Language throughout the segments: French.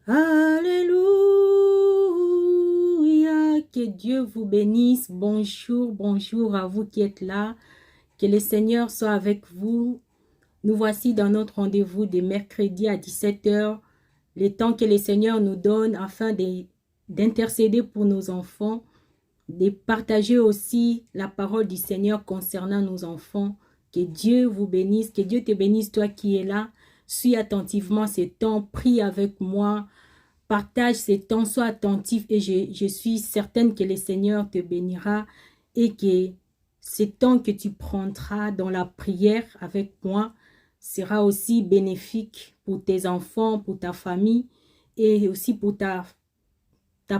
Alléluia, que Dieu vous bénisse. Bonjour, bonjour à vous qui êtes là. Que le Seigneur soit avec vous. Nous voici dans notre rendez-vous de mercredi à 17 heures, le temps que le Seigneur nous donne afin d'intercéder pour nos enfants, de partager aussi la parole du Seigneur concernant nos enfants. Que Dieu vous bénisse, que Dieu te bénisse, toi qui es là. Suis attentivement ces temps, prie avec moi. Partage ces temps, sois attentif et je suis certaine que le Seigneur te bénira et que ces temps que tu prendras dans la prière avec moi sera aussi bénéfique pour tes enfants, pour ta famille et aussi pour ta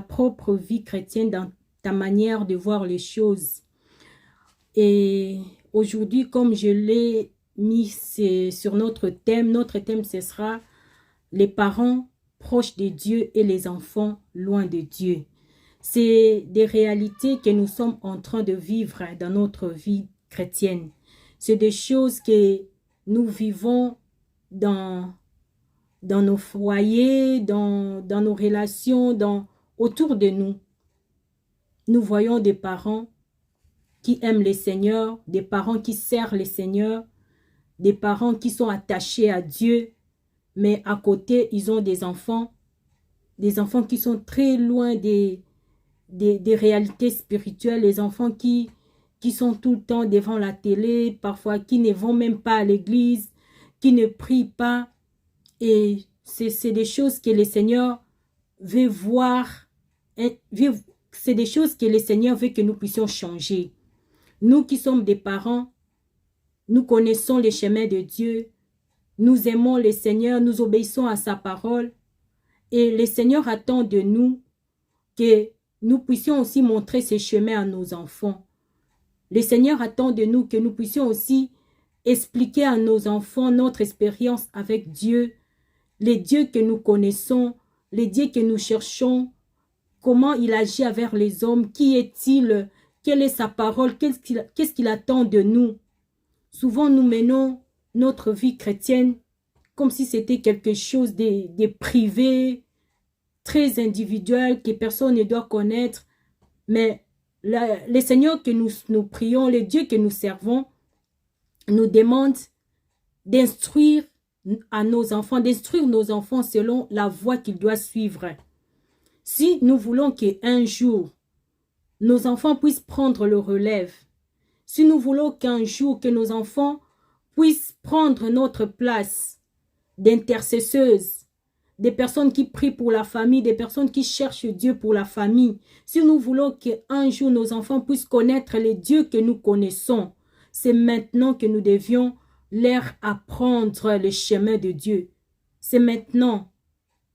propre vie chrétienne, dans ta manière de voir les choses. Et aujourd'hui, comme je l'ai mis sur notre thème ce sera les parents proches de Dieu et les enfants loin de Dieu. C'est des réalités que nous sommes en train de vivre dans notre vie chrétienne. C'est des choses que nous vivons dans nos foyers, dans nos relations, autour de nous. Nous voyons des parents qui aiment le Seigneur, des parents qui servent le Seigneur, des parents qui sont attachés à Dieu, mais à côté, ils ont des enfants qui sont très loin des réalités spirituelles, les enfants qui sont tout le temps devant la télé, parfois qui ne vont même pas à l'église, qui ne prient pas. Et c'est des choses que le Seigneur veut voir, c'est des choses que le Seigneur veut que nous puissions changer. Nous qui sommes des parents, nous connaissons les chemins de Dieu, nous aimons le Seigneur, nous obéissons à sa parole. Et le Seigneur attend de nous que nous puissions aussi montrer ces chemins à nos enfants. Le Seigneur attend de nous que nous puissions aussi expliquer à nos enfants notre expérience avec Dieu, les dieux que nous connaissons, les dieux que nous cherchons, comment il agit avec les hommes, qui est-il, quelle est sa parole, qu'est-ce qu'il attend de nous. Souvent, nous menons notre vie chrétienne comme si c'était quelque chose de privé, très individuel, que personne ne doit connaître. Mais les seigneurs que nous prions, les dieux que nous servons, nous demandent d'instruire nos enfants selon la voie qu'ils doivent suivre. Si nous voulons qu'un jour, nos enfants puissent prendre le relève, si nous voulons qu'un jour que nos enfants puissent prendre notre place d'intercesseuses, des personnes qui prient pour la famille, des personnes qui cherchent Dieu pour la famille, si nous voulons qu'un jour nos enfants puissent connaître les dieux que nous connaissons, c'est maintenant que nous devions leur apprendre le chemin de Dieu. C'est maintenant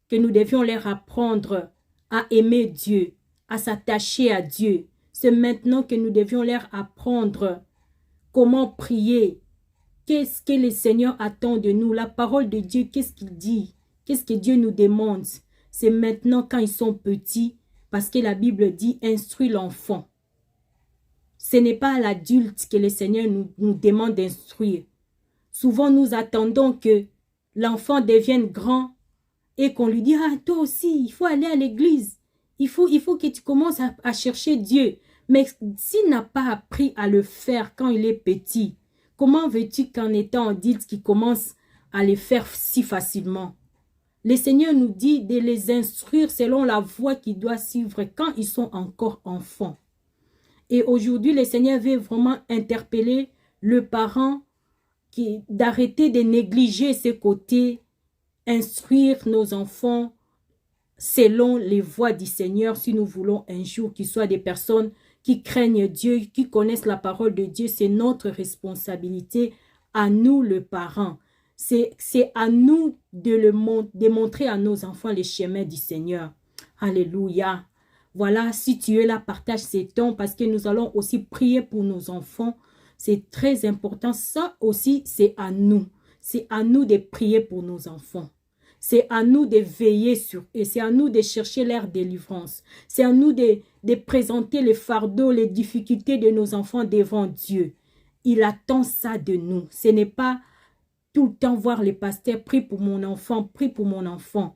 que nous devions leur apprendre à aimer Dieu, à s'attacher à Dieu. C'est maintenant que nous devions leur apprendre comment prier. Qu'est-ce que le Seigneur attend de nous? La parole de Dieu, qu'est-ce qu'il dit? Qu'est-ce que Dieu nous demande? C'est maintenant quand ils sont petits, parce que la Bible dit « instruis l'enfant ». Ce n'est pas à l'adulte que le Seigneur nous demande d'instruire. Souvent, nous attendons que l'enfant devienne grand et qu'on lui dise « ah, toi aussi, il faut aller à l'église. Il faut que tu commences à chercher Dieu. » Mais s'il n'a pas appris à le faire quand il est petit, comment veux-tu qu'en étant adulte qu'il commence à le faire si facilement? Le Seigneur nous dit de les instruire selon la voie qu'ils doivent suivre quand ils sont encore enfants. Et aujourd'hui, le Seigneur veut vraiment interpeller le parent d'arrêter de négliger ses côtés, instruire nos enfants selon les voies du Seigneur si nous voulons un jour qu'ils soient des personnes qui craignent Dieu, qui connaissent la parole de Dieu. C'est notre responsabilité à nous, le parent. C'est à nous de montrer à nos enfants les chemins du Seigneur. Alléluia. Voilà, si tu es là, partage ces temps parce que nous allons aussi prier pour nos enfants. C'est très important. Ça aussi, c'est à nous. C'est à nous de prier pour nos enfants. C'est à nous de veiller sur eux. C'est à nous de chercher leur délivrance. C'est à nous de présenter les fardeaux, les difficultés de nos enfants devant Dieu. Il attend ça de nous. Ce n'est pas tout le temps voir les pasteurs, prie pour mon enfant, prie pour mon enfant.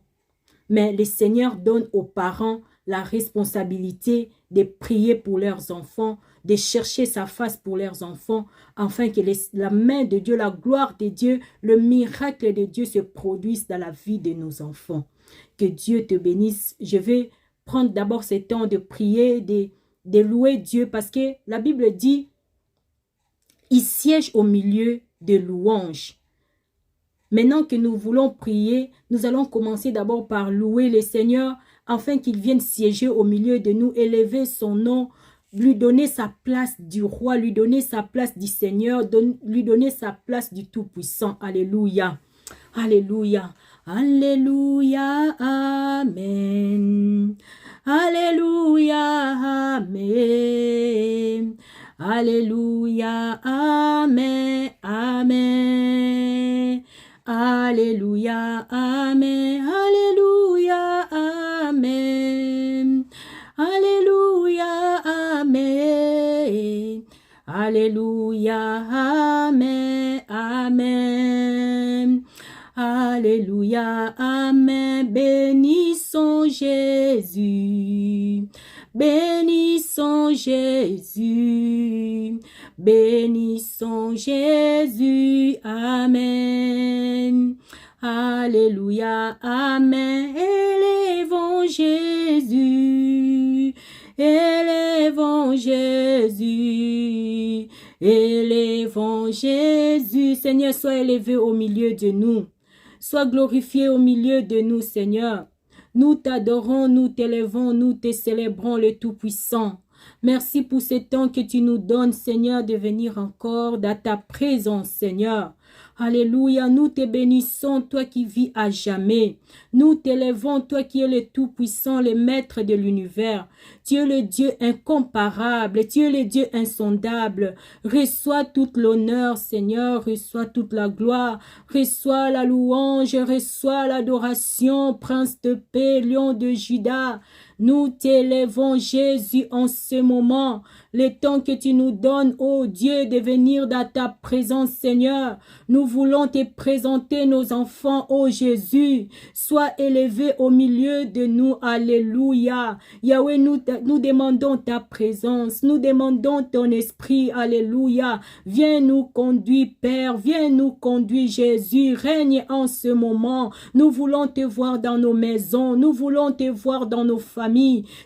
Mais le Seigneur donne aux parents la responsabilité de prier pour leurs enfants, de chercher sa face pour leurs enfants, afin que la main de Dieu, la gloire de Dieu, le miracle de Dieu se produise dans la vie de nos enfants. Que Dieu te bénisse. Je vais prendre d'abord ce temps de prier, de louer Dieu, parce que la Bible dit, il siège au milieu de louanges. Maintenant que nous voulons prier, nous allons commencer d'abord par louer le Seigneur, afin qu'il vienne siéger au milieu de nous, élever son nom, lui donner sa place du roi, lui donner sa place du Seigneur, lui donner sa place du Tout-Puissant. Alléluia. Alléluia. Alléluia. Amen. Alléluia. Amen. Alléluia. Amen. Amen. Alléluia. Amen. Alléluia. Amen. Alléluia. Amen. Alléluia. Amen. Amen. Alléluia. Amen. Bénissons Jésus. Bénissons Jésus. Bénissons Jésus. Amen. Alléluia. Amen. Élevons Jésus. Élevons Jésus. Élevons Jésus. Seigneur, sois élevé au milieu de nous. Sois glorifié au milieu de nous, Seigneur. Nous t'adorons, nous t'élevons, nous te célébrons le Tout-Puissant. Merci pour ce temps que tu nous donnes, Seigneur, de venir encore dans ta présence, Seigneur. Alléluia, nous te bénissons, toi qui vis à jamais. Nous t'élevons, toi qui es le Tout-Puissant, le Maître de l'univers. Tu es le Dieu incomparable, tu es le Dieu insondable. Reçois toute l'honneur, Seigneur, reçois toute la gloire, reçois la louange, reçois l'adoration, Prince de paix, Lion de Juda. Nous t'élevons, Jésus, en ce moment. Le temps que tu nous donnes, ô Dieu, de venir dans ta présence, Seigneur. Nous voulons te présenter nos enfants, ô Jésus. Sois élevé au milieu de nous. Alléluia. Yahweh, nous demandons ta présence. Nous demandons ton esprit. Alléluia. Viens nous conduire, Père. Viens nous conduire, Jésus. Règne en ce moment. Nous voulons te voir dans nos maisons. Nous voulons te voir dans nos familles.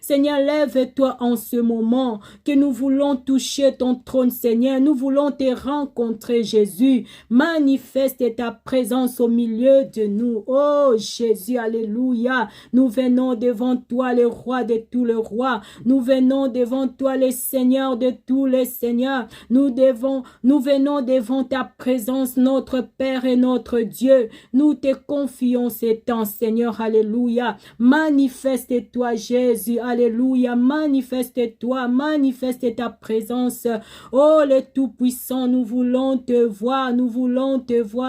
Seigneur, lève-toi en ce moment. Que nous voulons toucher ton trône, Seigneur. Nous voulons te rencontrer, Jésus. Manifeste ta présence au milieu de nous. Oh, Jésus, alléluia. Nous venons devant toi, le roi de tous les rois. Nous venons devant toi, le Seigneur de tous les seigneurs. Nous venons devant ta présence, notre Père et notre Dieu. Nous te confions ces temps, Seigneur, alléluia. Manifeste-toi, Jésus, alléluia. Manifeste-toi, manifeste ta présence. Oh, le Tout-Puissant, nous voulons te voir,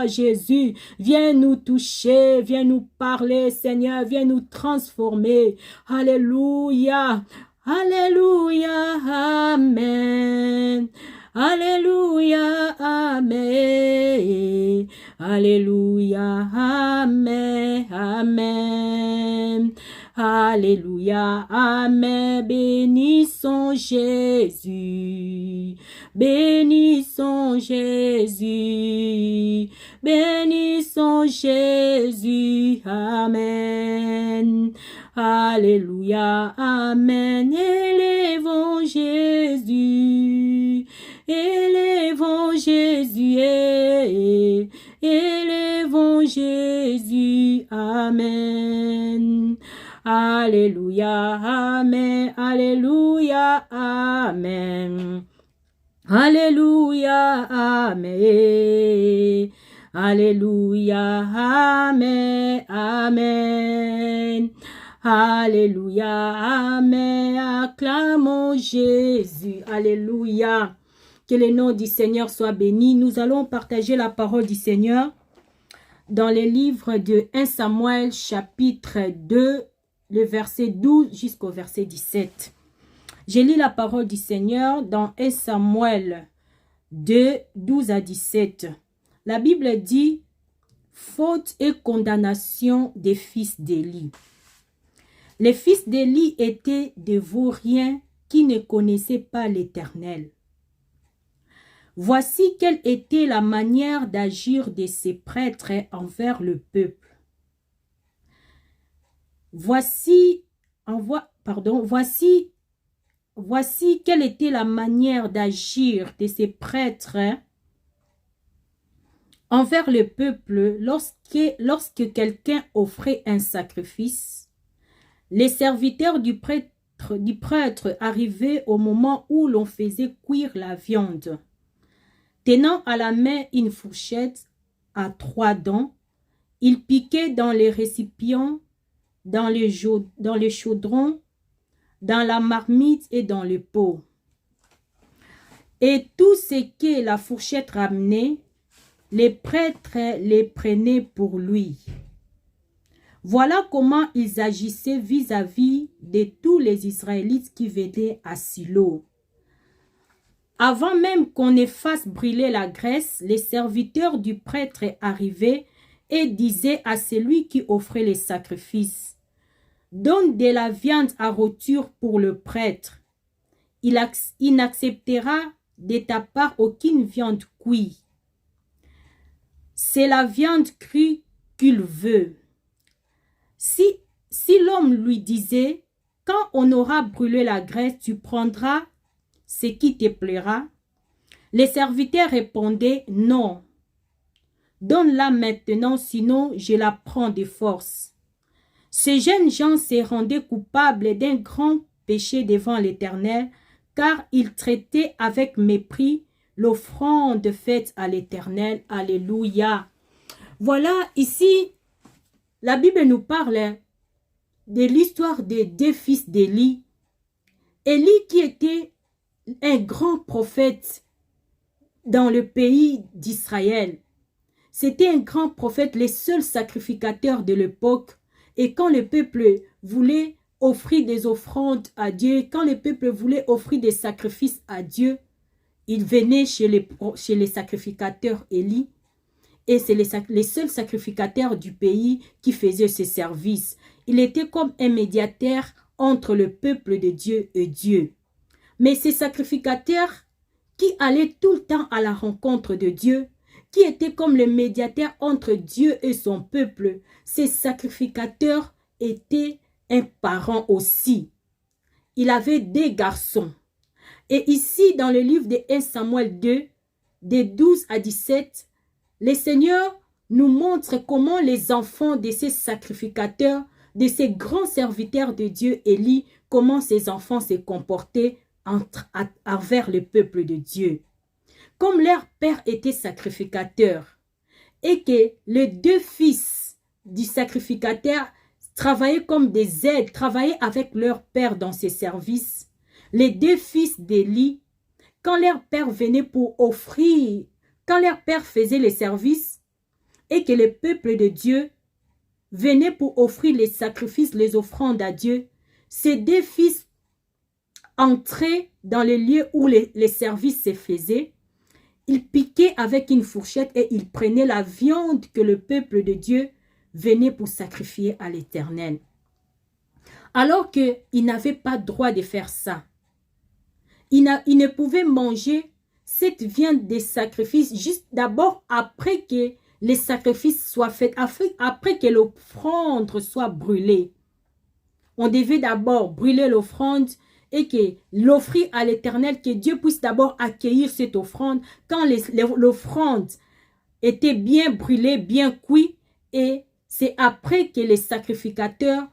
Jésus. Viens nous toucher, viens nous parler, Seigneur, viens nous transformer. Alléluia, alléluia, amen. Alléluia, amen. Alléluia, amen, amen. Alléluia, amen. Bénissons Jésus. Bénissons Jésus. Bénissons Jésus. Amen. Alléluia, amen. Élevons Jésus. Élevons Jésus. Élevons Jésus. Amen. Alléluia, amen, alléluia, amen. Alléluia, amen. Alléluia, amen, amen. Alléluia, amen. Acclamons Jésus. Alléluia. Que le nom du Seigneur soit béni. Nous allons partager la parole du Seigneur dans le livre de 1 Samuel chapitre 2, le verset 12 jusqu'au verset 17. Je lis la parole du Seigneur dans 1 Samuel 2, 12 à 17. La Bible dit « Faute et condamnation des fils d'Élie. Les fils d'Élie étaient des vauriens qui ne connaissaient pas l'Éternel. Voici quelle était la manière d'agir de ces prêtres envers le peuple. Voici quelle était la manière d'agir de ces prêtres envers le peuple lorsque quelqu'un offrait un sacrifice. Les serviteurs du prêtre arrivaient au moment où l'on faisait cuire la viande. Tenant à la main une fourchette à 3 dents, ils piquaient dans les récipients, dans les chaudrons, dans la marmite et dans le pot. Et tout ce que la fourchette ramenait, les prêtres les prenaient pour lui. Voilà comment ils agissaient vis-à-vis de tous les Israélites qui venaient à Silo. Avant même qu'on ne fasse brûler la graisse, les serviteurs du prêtre arrivaient et disaient à celui qui offrait les sacrifices: « Donne de la viande à rôtir pour le prêtre. Il n'acceptera de ta part aucune viande cuite. C'est la viande crue qu'il veut. » Si l'homme lui disait: « Quand on aura brûlé la graisse, tu prendras ce qui te plaira », les serviteurs répondaient: « Non, donne-la maintenant, sinon je la prends de force. » Ces jeunes gens se rendaient coupables d'un grand péché devant l'Éternel, car ils traitaient avec mépris l'offrande faite à l'Éternel. Alléluia. Voilà, ici, la Bible nous parle de l'histoire des 2 fils d'Élie. Élie qui était un grand prophète dans le pays d'Israël. C'était un grand prophète, le seul sacrificateur de l'époque. Et quand le peuple voulait offrir des offrandes à Dieu, quand le peuple voulait offrir des sacrifices à Dieu, il venait chez les sacrificateurs Élie. Et c'est les seuls sacrificateurs du pays qui faisaient ce service. Il était comme un médiateur entre le peuple de Dieu et Dieu. Mais ces sacrificateurs qui allaient tout le temps à la rencontre de Dieu, qui étaient comme le médiateur entre Dieu et son peuple, ces sacrificateurs étaient un parent aussi. Il avait 2 garçons. Et ici, dans le livre de 1 Samuel 2, de 12 à 17, le Seigneur nous montre comment les enfants de ces sacrificateurs, de ces grands serviteurs de Dieu, Élie, comment ces enfants se comportaient envers le peuple de Dieu. Comme leur père était sacrificateur et que les 2 fils du sacrificateur travaillaient comme des aides, travaillaient avec leur père dans ses services, les 2 fils d'Élie, quand leur père venait pour offrir, quand leur père faisait les services et que le peuple de Dieu venait pour offrir les sacrifices, les offrandes à Dieu, ces 2 fils entraient dans les lieux où les services se faisaient. Ils piquaient avec une fourchette et ils prenaient la viande que le peuple de Dieu venait pour sacrifier à l'Éternel. Alors qu'ils n'avaient pas droit de faire ça. Ils ne pouvaient manger cette viande des sacrifices juste d'abord après que les sacrifices soient faits, après que l'offrande soit brûlée. On devait d'abord brûler l'offrande et que l'offrir à l'Éternel, que Dieu puisse d'abord accueillir cette offrande. Quand l'offrande était bien brûlée, bien cuite, et c'est après que les sacrificateurs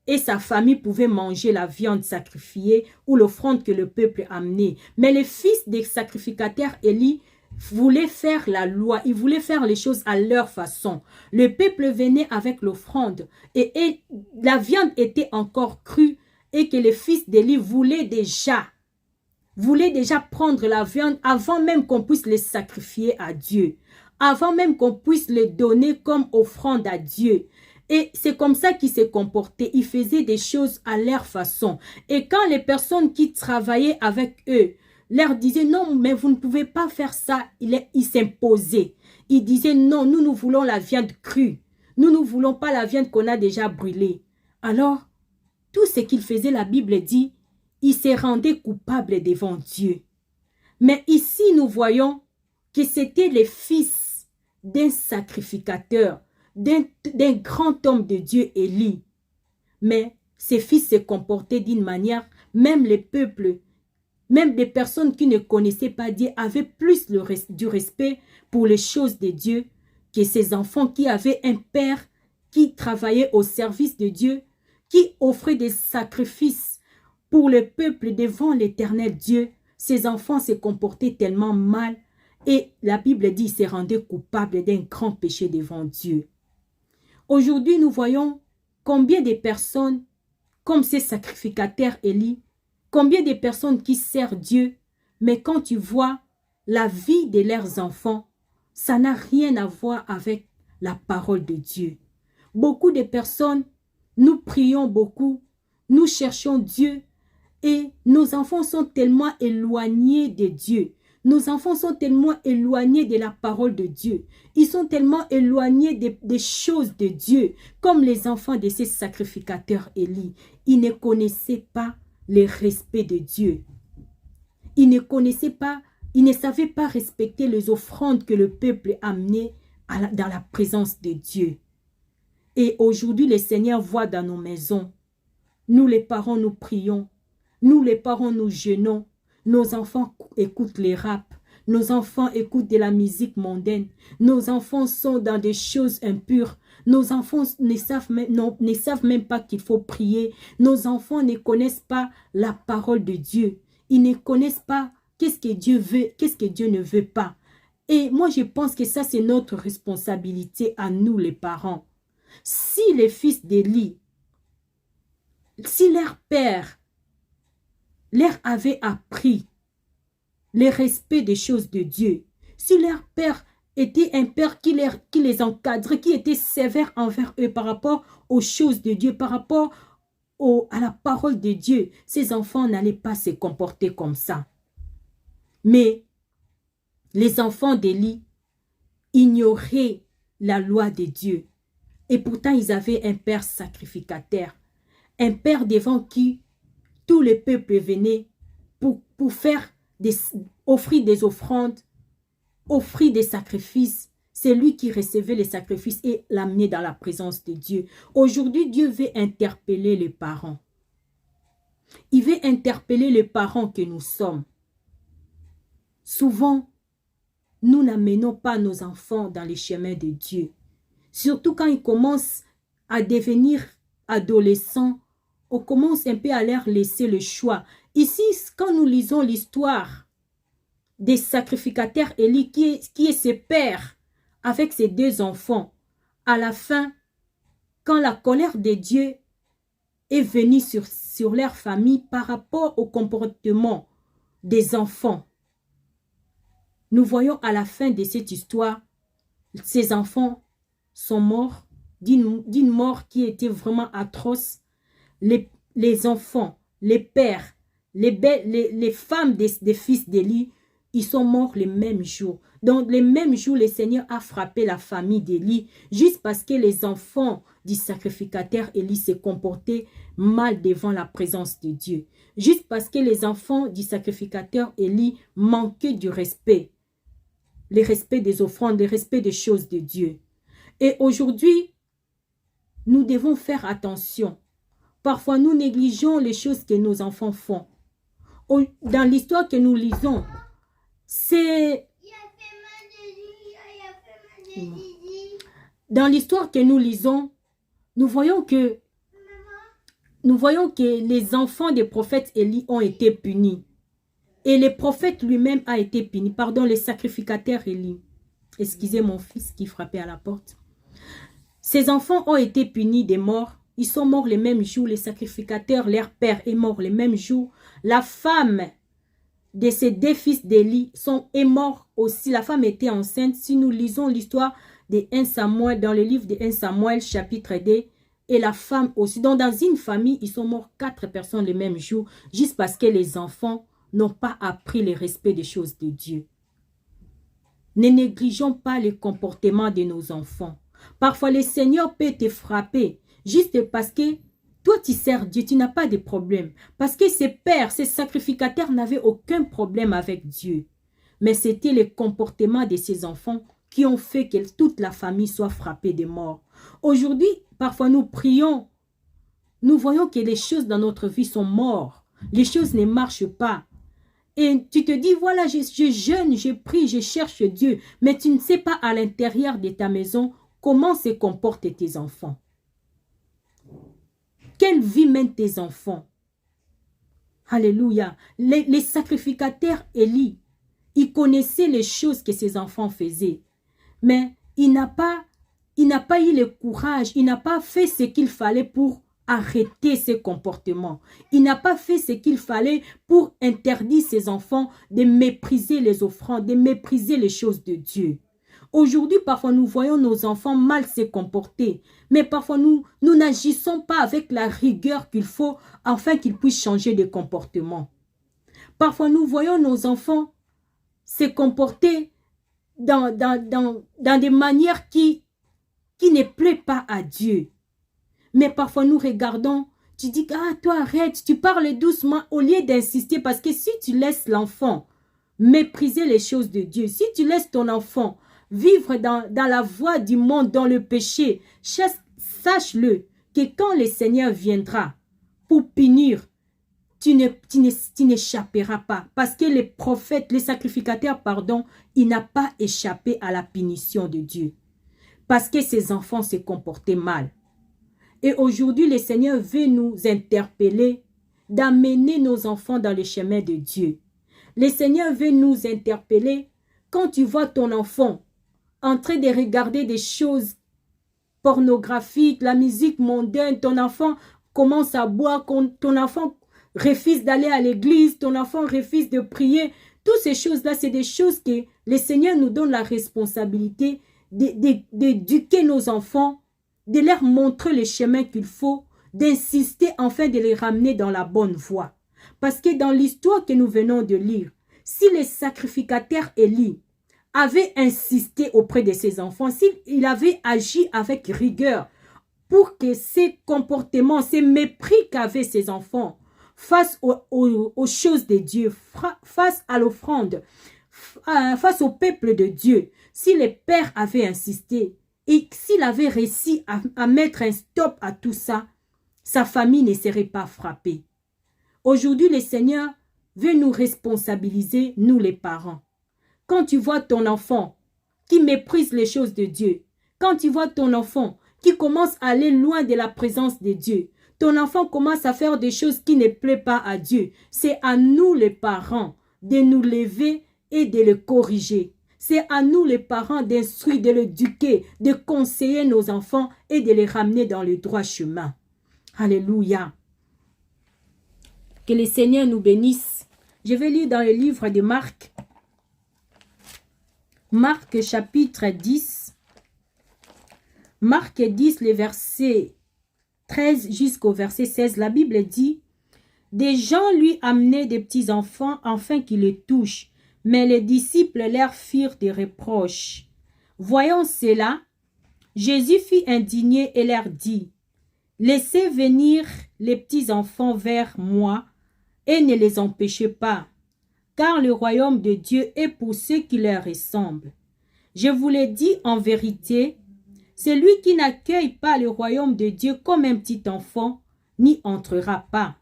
et sa famille pouvaient manger la viande sacrifiée ou l'offrande que le peuple amenait. Mais les fils des sacrificateurs Élie voulaient faire la loi, ils voulaient faire les choses à leur façon. Le peuple venait avec l'offrande et la viande était encore crue et que les fils d'Élie voulaient déjà prendre la viande avant même qu'on puisse les sacrifier à Dieu, avant même qu'on puisse les donner comme offrande à Dieu. Et c'est comme ça qu'ils se comportaient. Ils faisaient des choses à leur façon. Et quand les personnes qui travaillaient avec eux leur disaient non, mais vous ne pouvez pas faire ça, ils s'imposaient. Ils disaient non, nous voulons la viande crue. Nous ne voulons pas la viande qu'on a déjà brûlée. Alors, tout ce qu'il faisait, la Bible dit, il se rendait coupable devant Dieu. Mais ici, nous voyons que c'était les fils d'un sacrificateur, d'un grand homme de Dieu, Élie. Mais ses fils se comportaient d'une manière, même les peuples, même des personnes qui ne connaissaient pas Dieu avaient plus du respect pour les choses de Dieu que ces enfants qui avaient un père qui travaillait au service de Dieu, qui offrait des sacrifices pour le peuple devant l'Éternel Dieu. Ces enfants se comportaient tellement mal et la Bible dit qu'ils se rendaient coupables d'un grand péché devant Dieu. Aujourd'hui, nous voyons combien de personnes, comme ces sacrificateurs Élie, combien de personnes qui servent Dieu, mais quand tu vois la vie de leurs enfants, ça n'a rien à voir avec la parole de Dieu. Beaucoup de personnes, nous prions beaucoup, nous cherchons Dieu et nos enfants sont tellement éloignés de Dieu. Nos enfants sont tellement éloignés de la parole de Dieu. Ils sont tellement éloignés des choses de Dieu, comme les enfants de ces sacrificateurs Élie. Ils ne connaissaient pas le respect de Dieu. Ils ne connaissaient pas, ils ne savaient pas respecter les offrandes que le peuple amenait dans la présence de Dieu. Et aujourd'hui, le Seigneur voit dans nos maisons. Nous les parents, nous prions. Nous les parents, nous jeûnons. Nos enfants écoutent les raps. Nos enfants écoutent de la musique mondaine. Nos enfants sont dans des choses impures. Nos enfants ne savent même pas qu'il faut prier. Nos enfants ne connaissent pas la parole de Dieu. Ils ne connaissent pas qu'est-ce que Dieu veut, qu'est-ce que Dieu ne veut pas. Et moi, je pense que ça, c'est notre responsabilité à nous, les parents. Si les fils d'Élie, si leur père leur avait appris le respect des choses de Dieu, si leur père était un père qui les encadrait, qui était sévère envers eux par rapport aux choses de Dieu, par rapport à la parole de Dieu, ces enfants n'allaient pas se comporter comme ça. Mais les enfants d'Élie ignoraient la loi de Dieu. Et pourtant, ils avaient un père sacrificateur, un père devant qui tout le peuple venait pour offrir des offrandes, offrir des sacrifices. C'est lui qui recevait les sacrifices et l'amenait dans la présence de Dieu. Aujourd'hui, Dieu veut interpeller les parents. Il veut interpeller les parents que nous sommes. Souvent, nous n'amenons pas nos enfants dans les chemins de Dieu. Surtout quand ils commencent à devenir adolescents, on commence un peu à leur laisser le choix. Ici, quand nous lisons l'histoire des sacrificateurs Élie, qui est ce père avec ses deux enfants, à la fin, quand la colère de Dieu est venue sur leur famille par rapport au comportement des enfants, nous voyons à la fin de cette histoire, ces enfants sont morts d'une mort qui était vraiment atroce. Les enfants, les pères, les femmes des fils d'Élie, ils sont morts les mêmes jours. Donc, les mêmes jours, le Seigneur a frappé la famille d'Élie, juste parce que les enfants du sacrificateur Élie se comportaient mal devant la présence de Dieu. Juste parce que les enfants du sacrificateur Élie manquaient du respect. Le respect des offrandes, le respect des choses de Dieu. Et aujourd'hui, nous devons faire attention. Parfois, nous négligeons les choses que nos enfants font. Dans l'histoire que nous lisons, c'est... Dans l'histoire que nous lisons, nous voyons que les enfants des prophètes Élie ont été punis. Et le prophète lui-même a été puni. Pardon, le sacrificateur Élie. Excusez mon fils qui frappait à la porte. Ces enfants ont été punis de mort. Ils sont morts le même jour. Les sacrificateurs, leur père est mort le même jour. La femme de ces deux fils d'Élie est morte aussi. La femme était enceinte. Si nous lisons l'histoire de 1 Samuel, dans le livre de 1 Samuel, chapitre 2, et la femme aussi. Donc, dans une famille, ils sont morts 4 personnes le même jour, juste parce que les enfants n'ont pas appris le respect des choses de Dieu. Ne négligeons pas le comportement de nos enfants. Parfois, le Seigneur peut te frapper juste parce que Toi, tu sers Dieu, tu n'as pas de problème. Parce que ces pères, ces sacrificateurs n'avaient aucun problème avec Dieu. Mais c'était le comportement de ces enfants qui ont fait que toute la famille soit frappée de mort. Aujourd'hui, parfois nous prions, nous voyons que les choses dans notre vie sont mortes. Les choses ne marchent pas. Et tu te dis, voilà, je jeûne, je prie, je cherche Dieu. Mais tu ne sais pas à l'intérieur de ta maison comment se comportent tes enfants. Quelle vie mènent tes enfants? Alléluia. Les sacrificateurs Élie, ils connaissaient les choses que ses enfants faisaient. Mais il n'a pas eu le courage, il n'a pas fait ce qu'il fallait pour arrêter ses comportements. Il n'a pas fait ce qu'il fallait pour interdire ses enfants de mépriser les offrandes, de mépriser les choses de Dieu. Aujourd'hui, parfois, nous voyons nos enfants mal se comporter, mais parfois, nous n'agissons pas avec la rigueur qu'il faut afin qu'ils puissent changer de comportement. Parfois, nous voyons nos enfants se comporter dans des manières qui ne plaisent pas à Dieu. Mais parfois, nous regardons, tu dis, ah, toi, arrête, tu parles doucement au lieu d'insister, parce que si tu laisses l'enfant mépriser les choses de Dieu, si tu laisses ton enfant vivre dans la voie du monde, dans le péché, sache-le que quand le Seigneur viendra pour punir, tu n'échapperas pas. Parce que les prophètes, les sacrificateurs, pardon, il n'a pas échappé à la punition de Dieu. Parce que ses enfants se comportaient mal. Et aujourd'hui, le Seigneur veut nous interpeller d'amener nos enfants dans le chemin de Dieu. Le Seigneur veut nous interpeller quand tu vois ton enfant en train de regarder des choses pornographiques, la musique mondaine, ton enfant commence à boire, ton enfant refuse d'aller à l'église, ton enfant refuse de prier. Toutes ces choses-là, c'est des choses que le Seigneur nous donne la responsabilité d'éduquer nos enfants, de leur montrer le chemin qu'il faut, d'insister afin de les ramener dans la bonne voie. Parce que dans l'histoire que nous venons de lire, si les sacrificateurs Élie avait insisté auprès de ses enfants, s'il avait agi avec rigueur pour que ces comportements, ces mépris qu'avaient ses enfants face aux choses de Dieu, face à l'offrande, face au peuple de Dieu, si les pères avaient insisté et s'il avait réussi à mettre un stop à tout ça, sa famille ne serait pas frappée. Aujourd'hui, le Seigneur veut nous responsabiliser, nous les parents. Quand tu vois ton enfant qui méprise les choses de Dieu, quand tu vois ton enfant qui commence à aller loin de la présence de Dieu, ton enfant commence à faire des choses qui ne plaisent pas à Dieu, c'est à nous les parents de nous lever et de le corriger. C'est à nous les parents d'instruire, de l'éduquer, de conseiller nos enfants et de les ramener dans le droit chemin. Alléluia. Que le Seigneur nous bénisse. Je vais lire dans le livre de Marc. Marc chapitre 10. Marc 10, le verset 13 jusqu'au verset 16. La Bible dit, « Des gens lui amenaient des petits enfants afin qu'ils les touchent. Mais les disciples leur firent des reproches. Voyant cela, Jésus fut indigné et leur dit, « Laissez venir les petits enfants vers moi et ne les empêchez pas, car le royaume de Dieu est pour ceux qui leur ressemblent. Je vous le dis en vérité, celui qui n'accueille pas le royaume de Dieu comme un petit enfant n'y entrera pas. »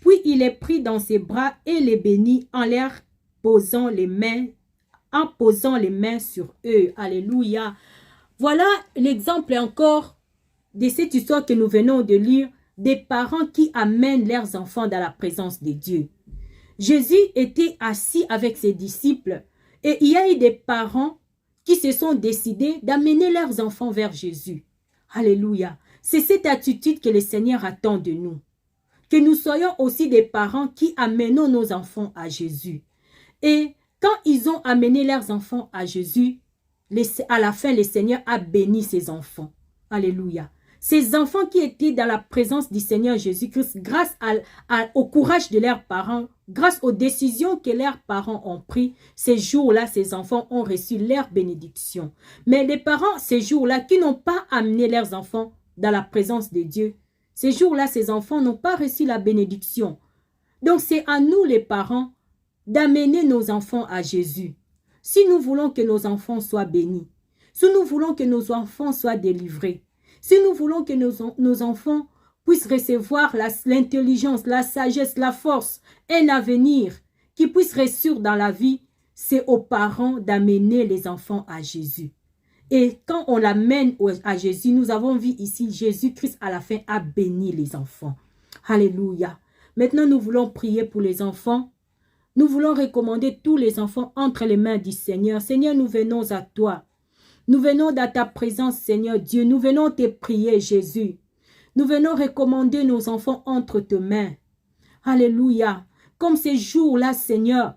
Puis il est pris dans ses bras et les bénit en posant les mains sur eux. Alléluia. Voilà l'exemple encore de cette histoire que nous venons de lire, des parents qui amènent leurs enfants dans la présence de Dieu. Jésus était assis avec ses disciples et il y a eu des parents qui se sont décidés d'amener leurs enfants vers Jésus. Alléluia. C'est cette attitude que le Seigneur attend de nous. Que nous soyons aussi des parents qui amènent nos enfants à Jésus. Et quand ils ont amené leurs enfants à Jésus, à la fin, le Seigneur a béni ses enfants. Alléluia. Ces enfants qui étaient dans la présence du Seigneur Jésus-Christ, grâce au courage de leurs parents, grâce aux décisions que leurs parents ont prises, ces jours-là, ces enfants ont reçu leur bénédiction. Mais les parents, ces jours-là, qui n'ont pas amené leurs enfants dans la présence de Dieu, Ces jours-là, ces enfants n'ont pas reçu la bénédiction. Donc, c'est à nous, les parents, d'amener nos enfants à Jésus. Si nous voulons que nos enfants soient bénis, si nous voulons que nos enfants soient délivrés, si nous voulons que nos enfants puissent recevoir l'intelligence, la sagesse, la force, un avenir, qu'ils puissent réussir dans la vie, c'est aux parents d'amener les enfants à Jésus. Et quand on l'amène à Jésus, nous avons vu ici, Jésus-Christ à la fin a béni les enfants. Alléluia. Maintenant, nous voulons prier pour les enfants. Nous voulons recommander tous les enfants entre les mains du Seigneur. Seigneur, nous venons à toi. Nous venons dans ta présence, Seigneur Dieu. Nous venons te prier, Jésus. Nous venons recommander nos enfants entre tes mains. Alléluia. Comme ces jours-là, Seigneur,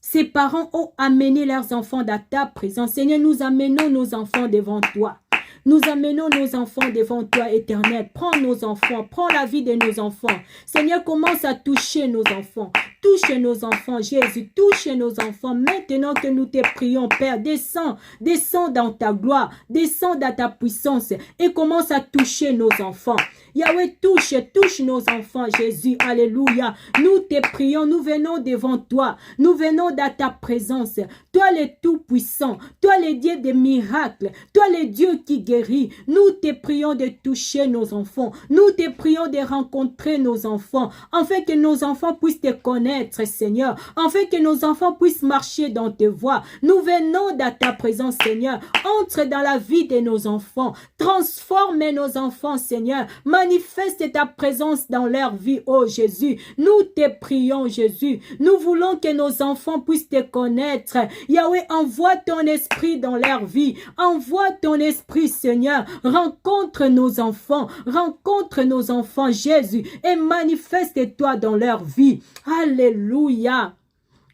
ces parents ont amené leurs enfants dans ta présence. Seigneur, nous amenons nos enfants devant toi. Nous amenons nos enfants devant toi, Éternel. Prends nos enfants, prends la vie de nos enfants. Seigneur, commence à toucher nos enfants. Touche nos enfants, Jésus. Touche nos enfants. Maintenant que nous te prions, Père, descends, descends dans ta gloire. Descends dans ta puissance et commence à toucher nos enfants. Yahweh, touche, touche nos enfants, Jésus. Alléluia. Nous te prions, nous venons devant toi. Nous venons dans ta présence. Toi, le Tout-Puissant. Toi, le Dieu des miracles. Toi, le Dieu qui guérit. Nous te prions de toucher nos enfants. Nous te prions de rencontrer nos enfants. Afin que nos enfants puissent te connaître, Seigneur. Afin que nos enfants puissent marcher dans tes voies. Nous venons dans ta présence, Seigneur. Entre dans la vie de nos enfants. Transforme nos enfants, Seigneur. Manifeste ta présence dans leur vie, oh Jésus. Nous te prions, Jésus. Nous voulons que nos enfants puissent te connaître. Yahweh, envoie ton esprit dans leur vie. Envoie ton esprit, Seigneur. Rencontre nos enfants. Rencontre nos enfants, Jésus. Et manifeste-toi dans leur vie. Alléluia.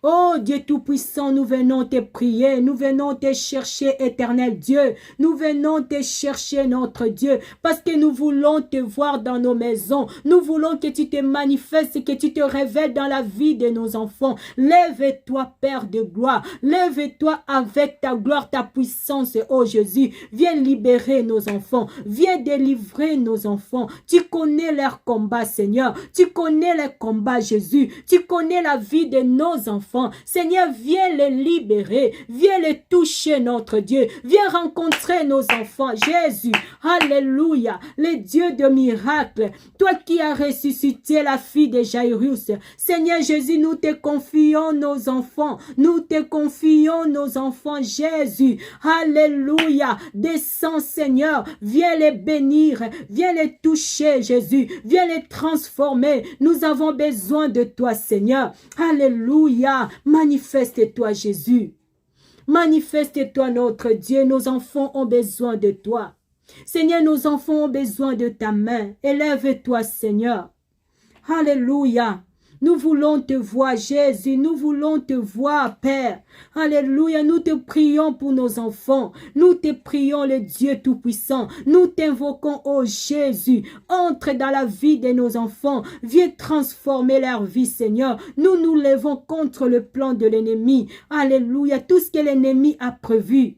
Oh Dieu Tout-Puissant, nous venons te prier, nous venons te chercher, éternel Dieu. Nous venons te chercher, notre Dieu, parce que nous voulons te voir dans nos maisons. Nous voulons que tu te manifestes, que tu te révèles dans la vie de nos enfants. Lève-toi, Père de gloire. Lève-toi avec ta gloire, ta puissance, oh Jésus. Viens libérer nos enfants. Viens délivrer nos enfants. Tu connais leur combat, Seigneur. Tu connais les combats, Jésus. Tu connais la vie de nos enfants. Seigneur, viens les libérer, viens les toucher, notre Dieu, viens rencontrer nos enfants, Jésus, alléluia, le Dieu de miracles, toi qui as ressuscité la fille de Jairus, Seigneur Jésus, nous te confions nos enfants, nous te confions nos enfants, Jésus, alléluia, descends Seigneur, viens les bénir, viens les toucher, Jésus, viens les transformer, nous avons besoin de toi, Seigneur, alléluia. Manifeste-toi, Jésus. Manifeste-toi, notre Dieu. Nos enfants ont besoin de toi. Seigneur, nos enfants ont besoin de ta main. Élève-toi, Seigneur. Alléluia. Nous voulons te voir, Jésus. Nous voulons te voir, Père. Alléluia. Nous te prions pour nos enfants. Nous te prions, le Dieu Tout-Puissant. Nous t'invoquons, oh Jésus. Entre dans la vie de nos enfants. Viens transformer leur vie, Seigneur. Nous nous levons contre le plan de l'ennemi. Alléluia. Tout ce que l'ennemi a prévu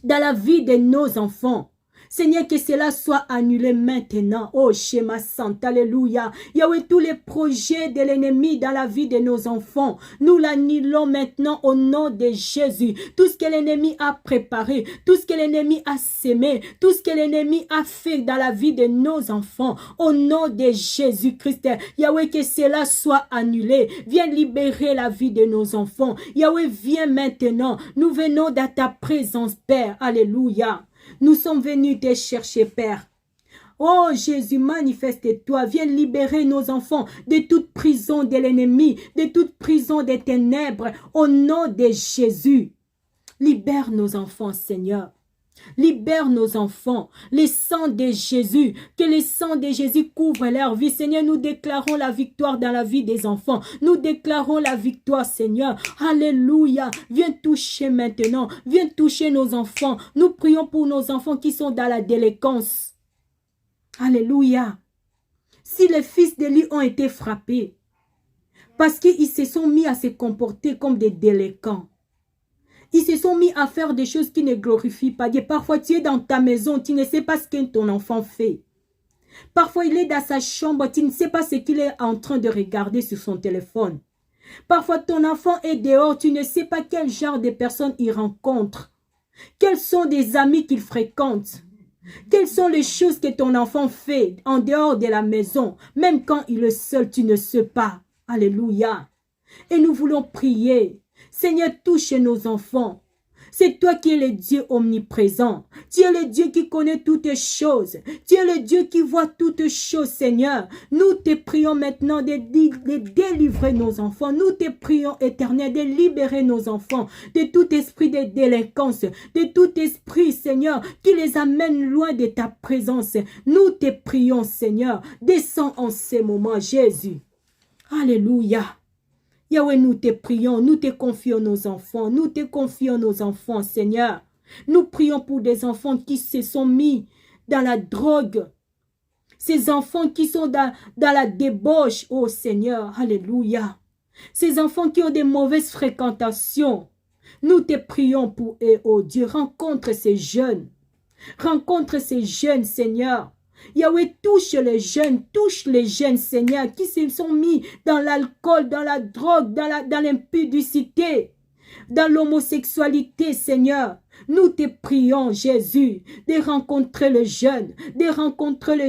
dans la vie de nos enfants. Seigneur, que cela soit annulé maintenant. Oh, Shema Saint, alléluia. Yahweh, tous les projets de l'ennemi dans la vie de nos enfants, nous l'annulons maintenant au nom de Jésus. Tout ce que l'ennemi a préparé, tout ce que l'ennemi a sémé, tout ce que l'ennemi a fait dans la vie de nos enfants, au nom de Jésus-Christ. Yahweh, que cela soit annulé. Viens libérer la vie de nos enfants. Yahweh, viens maintenant. Nous venons dans ta présence, Père. Alléluia. Nous sommes venus te chercher, Père. Oh Jésus, manifeste-toi. Viens libérer nos enfants de toute prison de l'ennemi, de toute prison des ténèbres. Au nom de Jésus, libère nos enfants, Seigneur. Libère nos enfants, le sang de Jésus, que le sang de Jésus couvre leur vie. Seigneur, nous déclarons la victoire dans la vie des enfants. Nous déclarons la victoire, Seigneur. Alléluia. Viens toucher maintenant. Viens toucher nos enfants. Nous prions pour nos enfants qui sont dans la délinquance. Alléluia. Si les fils d'Élie ont été frappés, parce qu'ils se sont mis à se comporter comme des délinquants, ils se sont mis à faire des choses qui ne glorifient pas Dieu. Parfois, tu es dans ta maison, tu ne sais pas ce que ton enfant fait. Parfois, il est dans sa chambre, tu ne sais pas ce qu'il est en train de regarder sur son téléphone. Parfois, ton enfant est dehors, tu ne sais pas quel genre de personnes il rencontre. Quels sont des amis qu'il fréquente. Quelles sont les choses que ton enfant fait en dehors de la maison. Même quand il est seul, tu ne sais pas. Alléluia. Et nous voulons prier. Seigneur, touche nos enfants. C'est toi qui es le Dieu omniprésent. Tu es le Dieu qui connaît toutes choses. Tu es le Dieu qui voit toutes choses, Seigneur. Nous te prions maintenant de délivrer nos enfants. Nous te prions, Éternel, de libérer nos enfants de tout esprit de délinquance, de tout esprit, Seigneur, qui les amène loin de ta présence. Nous te prions, Seigneur. Descends en ces moments, Jésus. Alléluia. Yahweh, nous te prions, nous te confions nos enfants, nous te confions nos enfants, Seigneur. Nous prions pour des enfants qui se sont mis dans la drogue. Ces enfants qui sont dans la débauche, oh Seigneur, alléluia. Ces enfants qui ont des mauvaises fréquentations. Nous te prions pour eux, oh Dieu. Rencontre ces jeunes. Rencontre ces jeunes, Seigneur. Yahweh, touche les jeunes, Seigneur, qui se sont mis dans l'alcool, dans la drogue, dans l'impudicité, dans l'homosexualité, Seigneur. Nous te prions, Jésus, de rencontrer les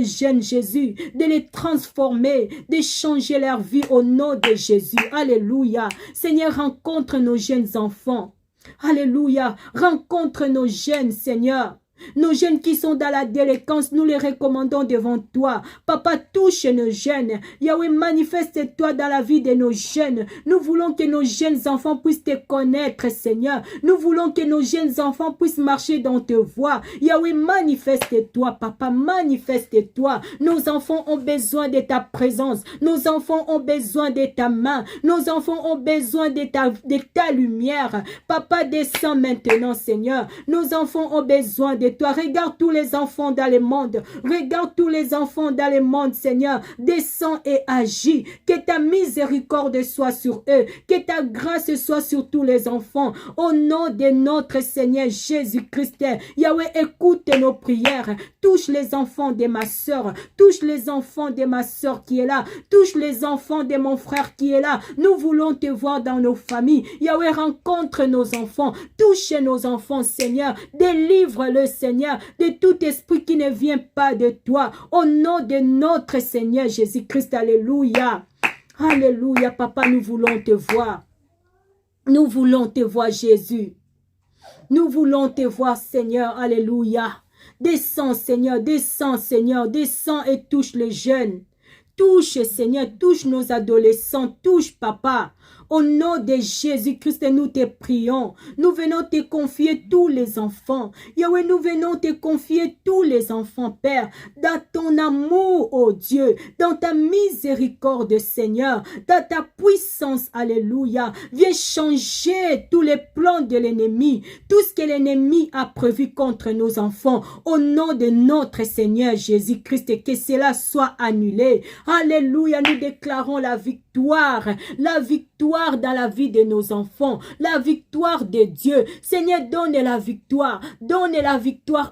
jeunes, Jésus, de les transformer, de changer leur vie au nom de Jésus. Alléluia. Seigneur, rencontre nos jeunes enfants. Alléluia. Rencontre nos jeunes, Seigneur. Nos jeunes qui sont dans la délinquance, nous les recommandons devant toi. Papa, touche nos jeunes. Yahweh, manifeste-toi dans la vie de nos jeunes. Nous voulons que nos jeunes enfants puissent te connaître, Seigneur. Nous voulons que nos jeunes enfants puissent marcher dans tes voies. Yahweh, manifeste-toi, Papa, manifeste-toi. Nos enfants ont besoin de ta présence. Nos enfants ont besoin de ta main. Nos enfants ont besoin de ta lumière. Papa, descends maintenant, Seigneur. Nos enfants ont besoin de toi. Regarde tous les enfants dans le monde. Regarde tous les enfants dans le monde, Seigneur. Descends et agis. Que ta miséricorde soit sur eux. Que ta grâce soit sur tous les enfants. Au nom de notre Seigneur Jésus-Christ. Yahweh, écoute nos prières. Touche les enfants de ma soeur. Touche les enfants de ma soeur qui est là. Touche les enfants de mon frère qui est là. Nous voulons te voir dans nos familles. Yahweh, rencontre nos enfants. Touche nos enfants, Seigneur. Délivre-le, Seigneur, de tout esprit qui ne vient pas de toi. Au nom de notre Seigneur Jésus-Christ. Alléluia. Alléluia, Papa, nous voulons te voir. Nous voulons te voir, Jésus. Nous voulons te voir, Seigneur. Alléluia. Descends, Seigneur, descends, Seigneur, descends et touche les jeunes. Touche, Seigneur, touche nos adolescents, touche, Papa. Au nom de Jésus-Christ, nous te prions. Nous venons te confier tous les enfants. Yahweh, nous venons te confier tous les enfants, Père. Dans ton amour, oh Dieu. Dans ta miséricorde, Seigneur. Dans ta puissance, alléluia. Viens changer tous les plans de l'ennemi. Tout ce que l'ennemi a prévu contre nos enfants. Au nom de notre Seigneur Jésus-Christ, que cela soit annulé. Alléluia, nous déclarons la victoire dans la vie de nos enfants, la victoire de Dieu. Seigneur, donne la victoire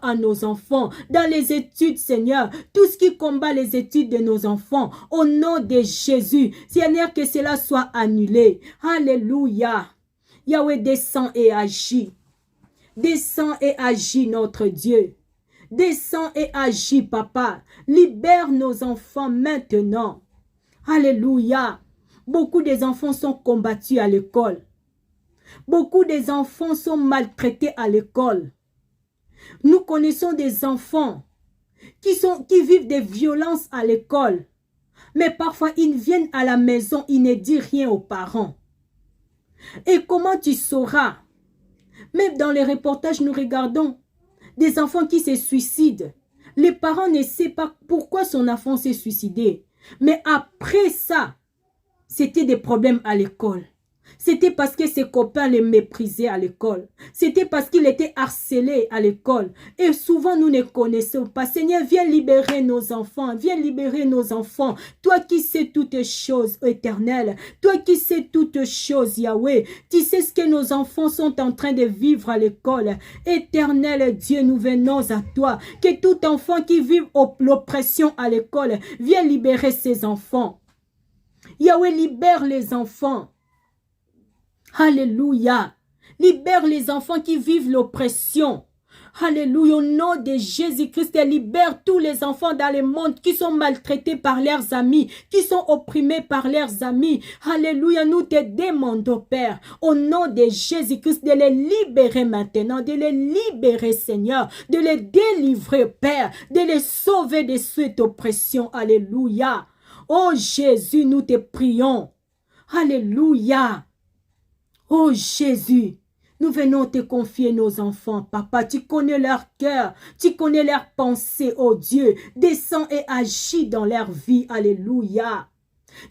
à nos enfants, dans les études, Seigneur, tout ce qui combat les études de nos enfants, au nom de Jésus, Seigneur, que cela soit annulé. Alléluia. Yahweh, descend et agit. Descends et agis, notre Dieu. Descends et agis, Papa. Libère nos enfants maintenant. Alléluia. Beaucoup des enfants sont combattus à l'école. Beaucoup des enfants sont maltraités à l'école. Nous connaissons des enfants qui vivent des violences à l'école. Mais parfois, ils viennent à la maison, ils ne disent rien aux parents. Et comment tu sauras? Même dans les reportages, nous regardons des enfants qui se suicident. Les parents ne savent pas pourquoi son enfant s'est suicidé. Mais après ça, c'était des problèmes à l'école. C'était parce que ses copains les méprisaient à l'école. C'était parce qu'il était harcelé à l'école. Et souvent, nous ne connaissons pas. Seigneur, viens libérer nos enfants. Viens libérer nos enfants. Toi qui sais toutes choses, Éternel. Toi qui sais toutes choses, Yahweh. Tu sais ce que nos enfants sont en train de vivre à l'école. Éternel Dieu, nous venons à toi. Que tout enfant qui vit l'oppression à l'école, viens libérer ses enfants. Yahweh, libère les enfants. Alléluia. Libère les enfants qui vivent l'oppression. Alléluia. Au nom de Jésus-Christ, libère tous les enfants dans le monde qui sont maltraités par leurs amis, qui sont opprimés par leurs amis. Alléluia. Nous te demandons, Père, au nom de Jésus-Christ, de les libérer maintenant, de les libérer, Seigneur, de les délivrer, Père, de les sauver de cette oppression. Alléluia. Oh Jésus, nous te prions. Alléluia. Oh Jésus, nous venons te confier nos enfants, Papa. Tu connais leur cœur, tu connais leurs pensées, oh Dieu. Descends et agis dans leur vie, alléluia.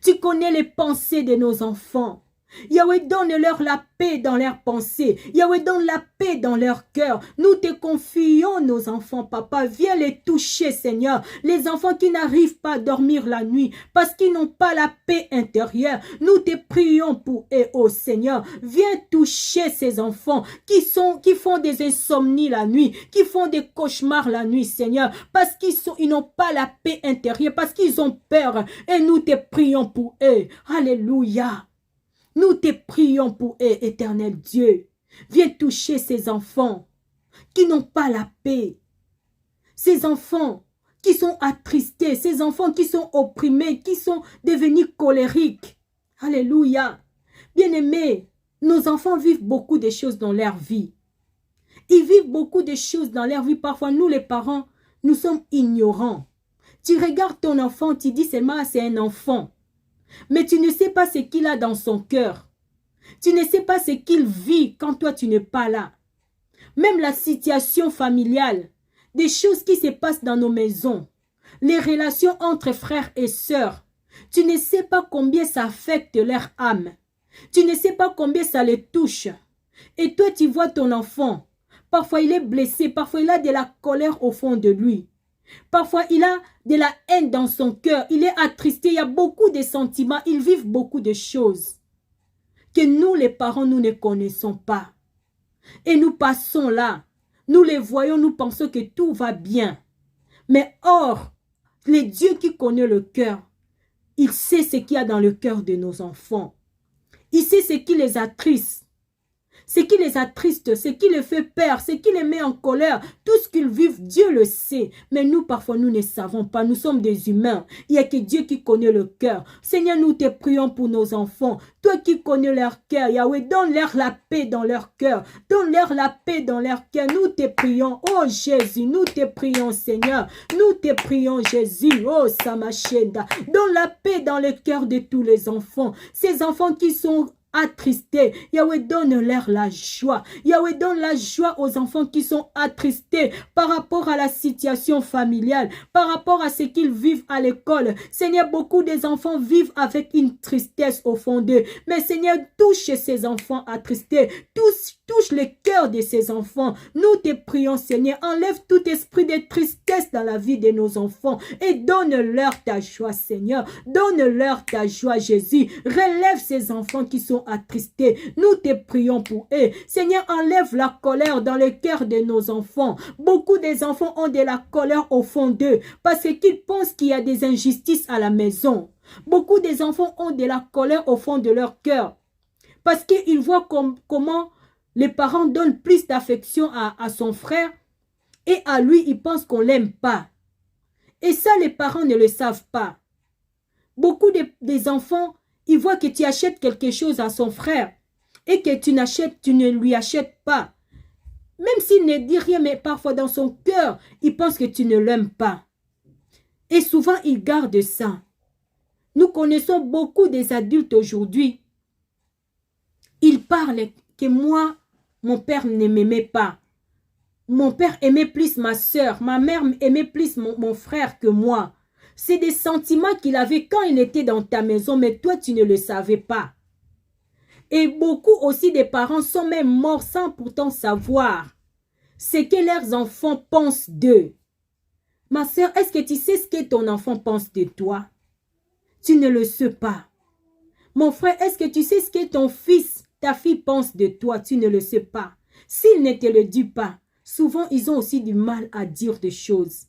Tu connais les pensées de nos enfants. Yahweh, donne-leur la paix dans leurs pensées. Yahweh, donne la paix dans leur cœur. Nous te confions nos enfants, Papa. Viens les toucher, Seigneur. Les enfants qui n'arrivent pas à dormir la nuit parce qu'ils n'ont pas la paix intérieure. Nous te prions pour eux, oh Seigneur. Viens toucher ces enfants qui font des insomnies la nuit, qui font des cauchemars la nuit, Seigneur, parce qu'ils n'ont pas la paix intérieure, parce qu'ils ont peur. Et nous te prions pour eux. Alléluia. Nous te prions pour eux, éternel Dieu. Viens toucher ces enfants qui n'ont pas la paix. Ces enfants qui sont attristés. Ces enfants qui sont opprimés, qui sont devenus colériques. Alléluia. Bien-aimés, nos enfants vivent beaucoup de choses dans leur vie. Ils vivent beaucoup de choses dans leur vie. Parfois, nous les parents, nous sommes ignorants. Tu regardes ton enfant, tu dis seulement, ah, c'est un enfant. Mais tu ne sais pas ce qu'il a dans son cœur. Tu ne sais pas ce qu'il vit quand toi tu n'es pas là. Même la situation familiale, des choses qui se passent dans nos maisons, les relations entre frères et sœurs, tu ne sais pas combien ça affecte leur âme. Tu ne sais pas combien ça les touche. Et toi tu vois ton enfant, parfois il est blessé, parfois il a de la colère au fond de lui. Parfois, il a de la haine dans son cœur. Il est attristé. Il y a beaucoup de sentiments. Ils vivent beaucoup de choses que nous, les parents, nous ne connaissons pas. Et nous passons là. Nous les voyons, nous pensons que tout va bien. Mais or, le Dieu qui connaît le cœur, il sait ce qu'il y a dans le cœur de nos enfants. Il sait ce qui les attriste. Ce qui les attriste, ce qui les fait peur, ce qui les met en colère, tout ce qu'ils vivent, Dieu le sait. Mais nous, parfois, nous ne savons pas. Nous sommes des humains. Il n'y a que Dieu qui connaît le cœur. Seigneur, nous te prions pour nos enfants. Toi qui connais leur cœur, Yahweh, donne-leur la paix dans leur cœur. Donne-leur la paix dans leur cœur. Nous te prions, oh Jésus. Nous te prions, Seigneur. Nous te prions, Jésus. Oh Samachenda. Donne la paix dans le cœur de tous les enfants. Ces enfants qui sont attristés. Yahweh, donne-leur la joie. Yahweh, donne la joie aux enfants qui sont attristés par rapport à la situation familiale, par rapport à ce qu'ils vivent à l'école. Seigneur, beaucoup des enfants vivent avec une tristesse au fond d'eux. Mais Seigneur, touche ces enfants attristés. Touche le cœur de ces enfants. Nous te prions, Seigneur, enlève tout esprit de tristesse dans la vie de nos enfants et donne-leur ta joie, Seigneur. Donne-leur ta joie, Jésus. Relève ces enfants qui sont attristés. Nous te prions pour eux. Seigneur, enlève la colère dans le cœur de nos enfants. Beaucoup des enfants ont de la colère au fond d'eux parce qu'ils pensent qu'il y a des injustices à la maison. Beaucoup des enfants ont de la colère au fond de leur cœur parce qu'ils voient comment les parents donnent plus d'affection à son frère et à lui, ils pensent qu'on ne l'aime pas. Et ça, les parents ne le savent pas. Beaucoup des enfants, ils voient que tu achètes quelque chose à son frère et que tu ne lui achètes pas. Même s'il ne dit rien, mais parfois dans son cœur, il pense que tu ne l'aimes pas. Et souvent, il garde ça. Nous connaissons beaucoup des adultes aujourd'hui. Ils parlent que moi, mon père ne m'aimait pas. Mon père aimait plus ma soeur. Ma mère aimait plus mon frère que moi. C'est des sentiments qu'il avait quand il était dans ta maison, mais toi, tu ne le savais pas. Et beaucoup aussi des parents sont même morts sans pourtant savoir ce que leurs enfants pensent d'eux. Ma sœur, est-ce que tu sais ce que ton enfant pense de toi? Tu ne le sais pas. Mon frère, est-ce que tu sais ce que ton fils, ta fille pense de toi? Tu ne le sais pas. S'il ne te le dit pas, souvent ils ont aussi du mal à dire des choses.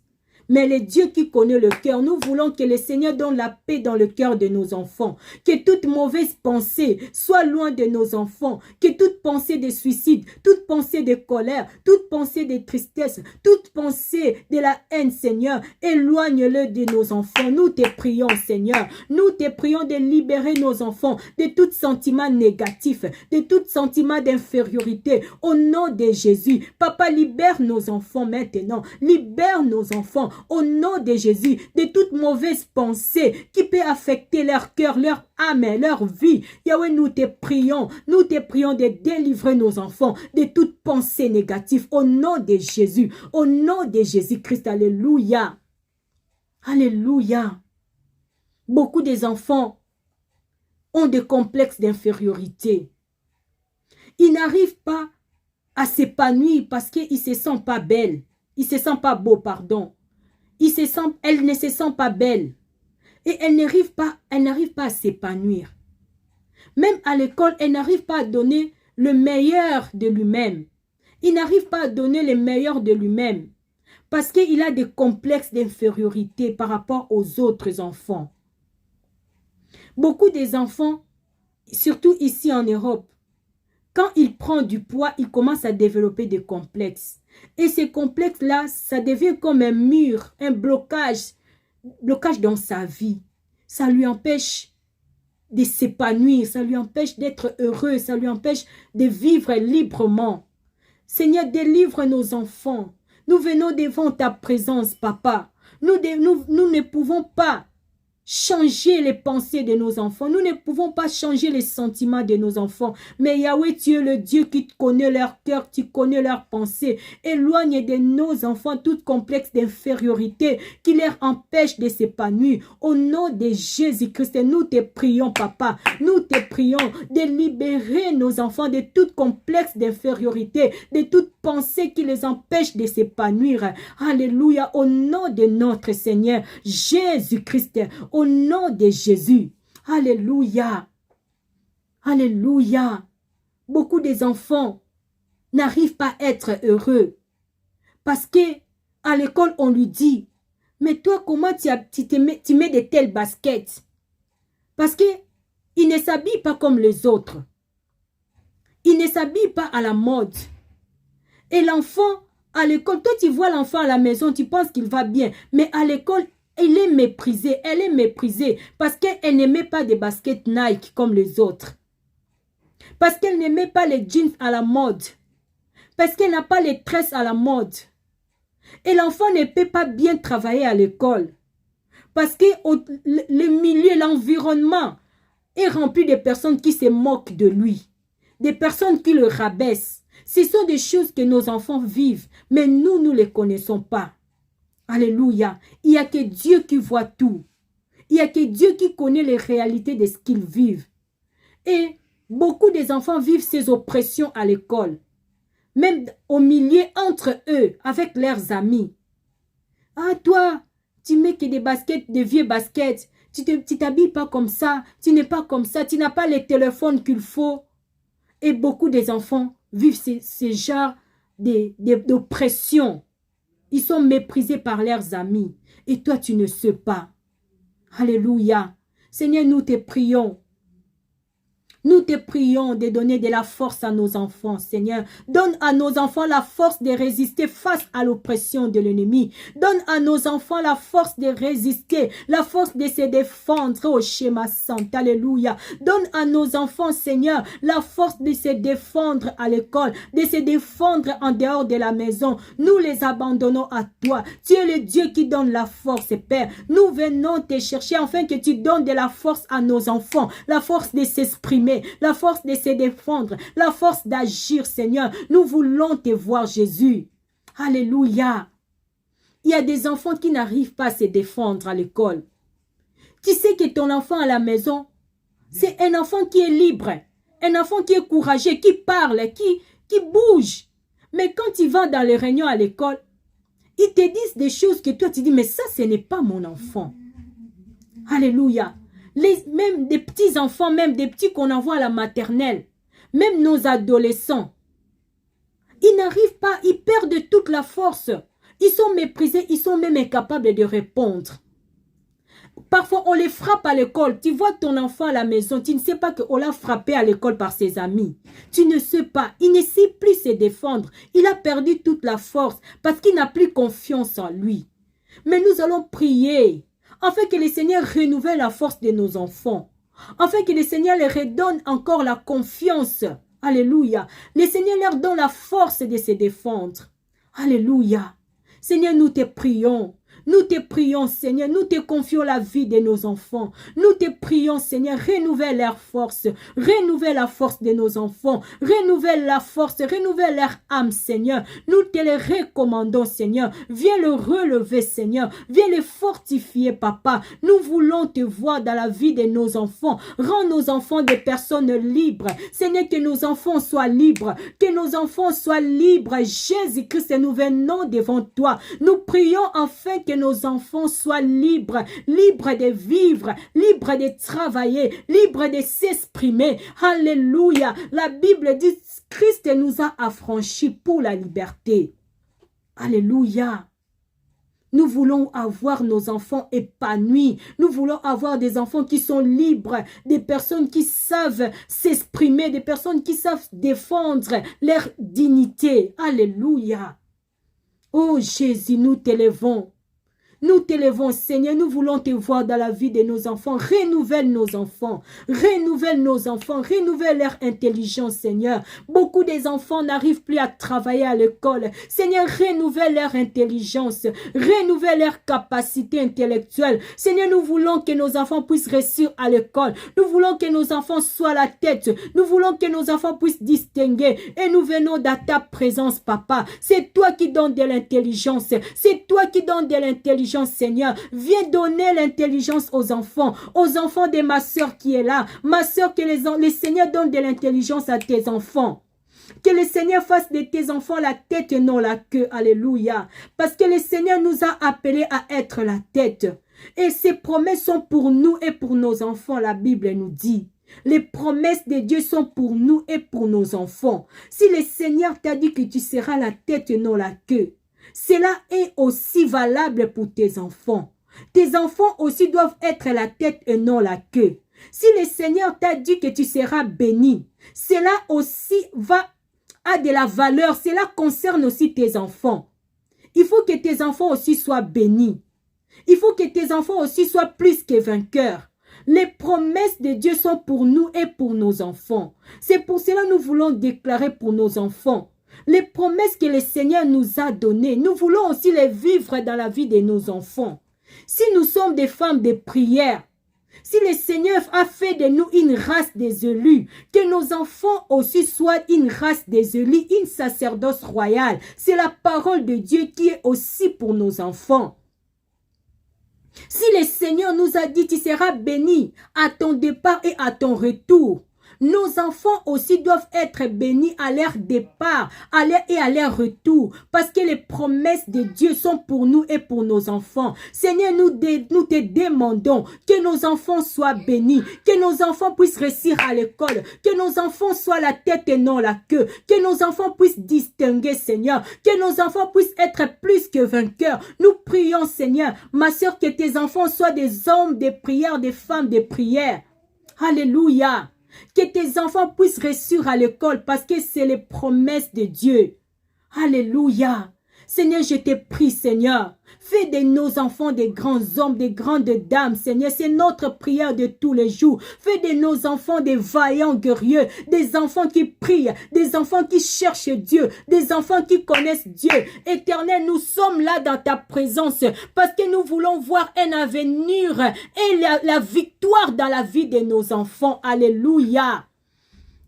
Mais le Dieu qui connaît le cœur, nous voulons que le Seigneur donne la paix dans le cœur de nos enfants. Que toute mauvaise pensée soit loin de nos enfants. Que toute pensée de suicide, toute pensée de colère, toute pensée de tristesse, toute pensée de la haine, Seigneur, éloigne-le de nos enfants. Nous te prions, Seigneur. Nous te prions de libérer nos enfants de tout sentiment négatif, de tout sentiment d'infériorité. Au nom de Jésus, Papa, libère nos enfants maintenant. Libère nos enfants. Au nom de Jésus, de toute mauvaise pensée qui peut affecter leur cœur, leur âme et leur vie. Yahweh, nous te prions de délivrer nos enfants de toute pensée négative. Au nom de Jésus, au nom de Jésus-Christ, alléluia. Alléluia. Beaucoup des enfants ont des complexes d'infériorité. Ils n'arrivent pas à s'épanouir parce qu'ils ne se sentent pas belles. Ils ne se sentent pas beaux, pardon. Elle ne se sent pas belle. Et elle n'arrive pas à s'épanouir. Même à l'école, elle n'arrive pas à donner le meilleur de lui-même. Il n'arrive pas à donner le meilleur de lui-même. Parce qu'il a des complexes d'infériorité par rapport aux autres enfants. Beaucoup des enfants, surtout ici en Europe, quand il prend du poids, il commence à développer des complexes. Et ces complexes-là, ça devient comme un mur, un blocage dans sa vie. Ça lui empêche de s'épanouir, ça lui empêche d'être heureux, ça lui empêche de vivre librement. Seigneur, délivre nos enfants. Nous venons devant ta présence, Papa. Nous ne pouvons pas changer les pensées de nos enfants. Nous ne pouvons pas changer les sentiments de nos enfants. Mais Yahweh, tu es le Dieu qui connaît leur cœur, tu connais leurs pensées. Éloigne de nos enfants tout complexe d'infériorité qui leur empêche de s'épanouir. Au nom de Jésus-Christ, nous te prions, Papa. Nous te prions de libérer nos enfants de tout complexe d'infériorité, de toute pensée qui les empêche de s'épanouir. Alléluia. Au nom de notre Seigneur Jésus-Christ. Au nom de Jésus. Alléluia. Alléluia. Beaucoup des enfants n'arrivent pas à être heureux. Parce que à l'école, on lui dit, mais toi, comment tu mets de telles baskets? Parce qu'il ne s'habille pas comme les autres. Il ne s'habille pas à la mode. Et l'enfant, à l'école, toi, tu vois l'enfant à la maison, tu penses qu'il va bien. Mais à l'école, il est méprisé, elle est méprisée parce qu'elle n'aimait pas des baskets Nike comme les autres. Parce qu'elle n'aimait pas les jeans à la mode. Parce qu'elle n'a pas les tresses à la mode. Et l'enfant ne peut pas bien travailler à l'école. Parce que le milieu, l'environnement est rempli de personnes qui se moquent de lui. Des personnes qui le rabaissent. Ce sont des choses que nos enfants vivent, mais nous ne les connaissons pas. Alléluia. Il n'y a que Dieu qui voit tout. Il n'y a que Dieu qui connaît les réalités de ce qu'ils vivent. Et beaucoup des enfants vivent ces oppressions à l'école. Même au milieu entre eux, avec leurs amis. Ah, toi, tu mets que des baskets, des vieux baskets. Tu t'habilles pas comme ça. Tu n'es pas comme ça. Tu n'as pas les téléphones qu'il faut. Et beaucoup des enfants vivent ces genres d'oppression. Ils sont méprisés par leurs amis. Et toi, tu ne sais pas. Alléluia. Seigneur, nous te prions. Nous te prions de donner de la force à nos enfants, Seigneur. Donne à nos enfants la force de résister face à l'oppression de l'ennemi. Donne à nos enfants la force de résister, la force de se défendre au schéma saint. Alléluia. Donne à nos enfants, Seigneur, la force de se défendre à l'école, de se défendre en dehors de la maison. Nous les abandonnons à toi. Tu es le Dieu qui donne la force, Père. Nous venons te chercher afin que tu donnes de la force à nos enfants, la force de s'exprimer, la force de se défendre, la force d'agir, Seigneur. Nous voulons te voir, Jésus. Alléluia. Il y a des enfants qui n'arrivent pas à se défendre à l'école. Tu sais que ton enfant à la maison, c'est un enfant qui est libre. Un enfant qui est courageux, qui parle, qui bouge. Mais quand il va dans les réunions à l'école, ils te disent des choses que toi tu dis, mais ça, ce n'est pas mon enfant. Alléluia. Même des petits enfants, même des petits qu'on envoie à la maternelle, même nos adolescents, ils n'arrivent pas, ils perdent toute la force. Ils sont méprisés, ils sont même incapables de répondre. Parfois, on les frappe à l'école. Tu vois ton enfant à la maison, tu ne sais pas qu'on l'a frappé à l'école par ses amis. Tu ne sais pas. Il ne sait plus se défendre. Il a perdu toute la force parce qu'il n'a plus confiance en lui. Mais nous allons prier afin que le Seigneur renouvelle la force de nos enfants. Afin que le Seigneur leur redonne encore la confiance. Alléluia. Le Seigneur leur donne la force de se défendre. Alléluia. Seigneur, nous te prions. Nous te prions, Seigneur, nous te confions la vie de nos enfants. Nous te prions, Seigneur, renouvelle leur force. Renouvelle la force de nos enfants. Renouvelle la force, renouvelle leur âme, Seigneur. Nous te les recommandons, Seigneur. Viens le relever, Seigneur. Viens les fortifier, Papa. Nous voulons te voir dans la vie de nos enfants. Rends nos enfants des personnes libres. Seigneur, que nos enfants soient libres. Que nos enfants soient libres. Jésus-Christ, nous venons devant toi. Nous prions enfin que nos enfants soient libres, libres de vivre, libres de travailler, libres de s'exprimer. Alléluia. La Bible dit, Christ nous a affranchis pour la liberté. Alléluia. Nous voulons avoir nos enfants épanouis. Nous voulons avoir des enfants qui sont libres, des personnes qui savent s'exprimer, des personnes qui savent défendre leur dignité. Alléluia. Oh Jésus, nous t'élevons. Nous t'élevons, Seigneur, nous voulons te voir dans la vie de nos enfants. Renouvelle nos enfants, renouvelle nos enfants, renouvelle leur intelligence, Seigneur. Beaucoup des enfants n'arrivent plus à travailler à l'école. Seigneur, renouvelle leur intelligence, renouvelle leur capacité intellectuelle. Seigneur, nous voulons que nos enfants puissent réussir à l'école. Nous voulons que nos enfants soient la tête. Nous voulons que nos enfants puissent distinguer. Et nous venons dans ta présence, Papa. C'est toi qui donnes de l'intelligence. C'est toi qui donnes de l'intelligence. Seigneur, viens donner l'intelligence aux enfants de ma soeur qui est là. Ma soeur, que le Seigneur donne de l'intelligence à tes enfants. Que le Seigneur fasse de tes enfants la tête et non la queue. Alléluia. Parce que le Seigneur nous a appelés à être la tête. Et ces promesses sont pour nous et pour nos enfants. La Bible nous dit. Les promesses de Dieu sont pour nous et pour nos enfants. Si le Seigneur t'a dit que tu seras la tête et non la queue, cela est aussi valable pour tes enfants. Tes enfants aussi doivent être la tête et non la queue. Si le Seigneur t'a dit que tu seras béni, cela aussi a de la valeur. Cela concerne aussi tes enfants. Il faut que tes enfants aussi soient bénis. Il faut que tes enfants aussi soient plus que vainqueurs. Les promesses de Dieu sont pour nous et pour nos enfants. C'est pour cela que nous voulons déclarer pour nos enfants. Les promesses que le Seigneur nous a données, nous voulons aussi les vivre dans la vie de nos enfants. Si nous sommes des femmes de prière, si le Seigneur a fait de nous une race des élus, que nos enfants aussi soient une race des élus, une sacerdoce royale, c'est la parole de Dieu qui est aussi pour nos enfants. Si le Seigneur nous a dit, tu seras béni à ton départ et à ton retour, nos enfants aussi doivent être bénis à leur départ et à leur retour. Parce que les promesses de Dieu sont pour nous et pour nos enfants. Seigneur, nous te demandons que nos enfants soient bénis. Que nos enfants puissent réussir à l'école. Que nos enfants soient la tête et non la queue. Que nos enfants puissent distinguer, Seigneur. Que nos enfants puissent être plus que vainqueurs. Nous prions, Seigneur, ma soeur, que tes enfants soient des hommes de prière, des femmes de prière. Alléluia. Que tes enfants puissent réussir à l'école parce que c'est les promesses de Dieu. Alléluia. Seigneur, je te prie, Seigneur. Fais de nos enfants des grands hommes, des grandes dames, Seigneur. C'est notre prière de tous les jours. Fais de nos enfants des vaillants guerriers, des enfants qui prient, des enfants qui cherchent Dieu, des enfants qui connaissent Dieu. Éternel, nous sommes là dans ta présence parce que nous voulons voir un avenir et la victoire dans la vie de nos enfants. Alléluia.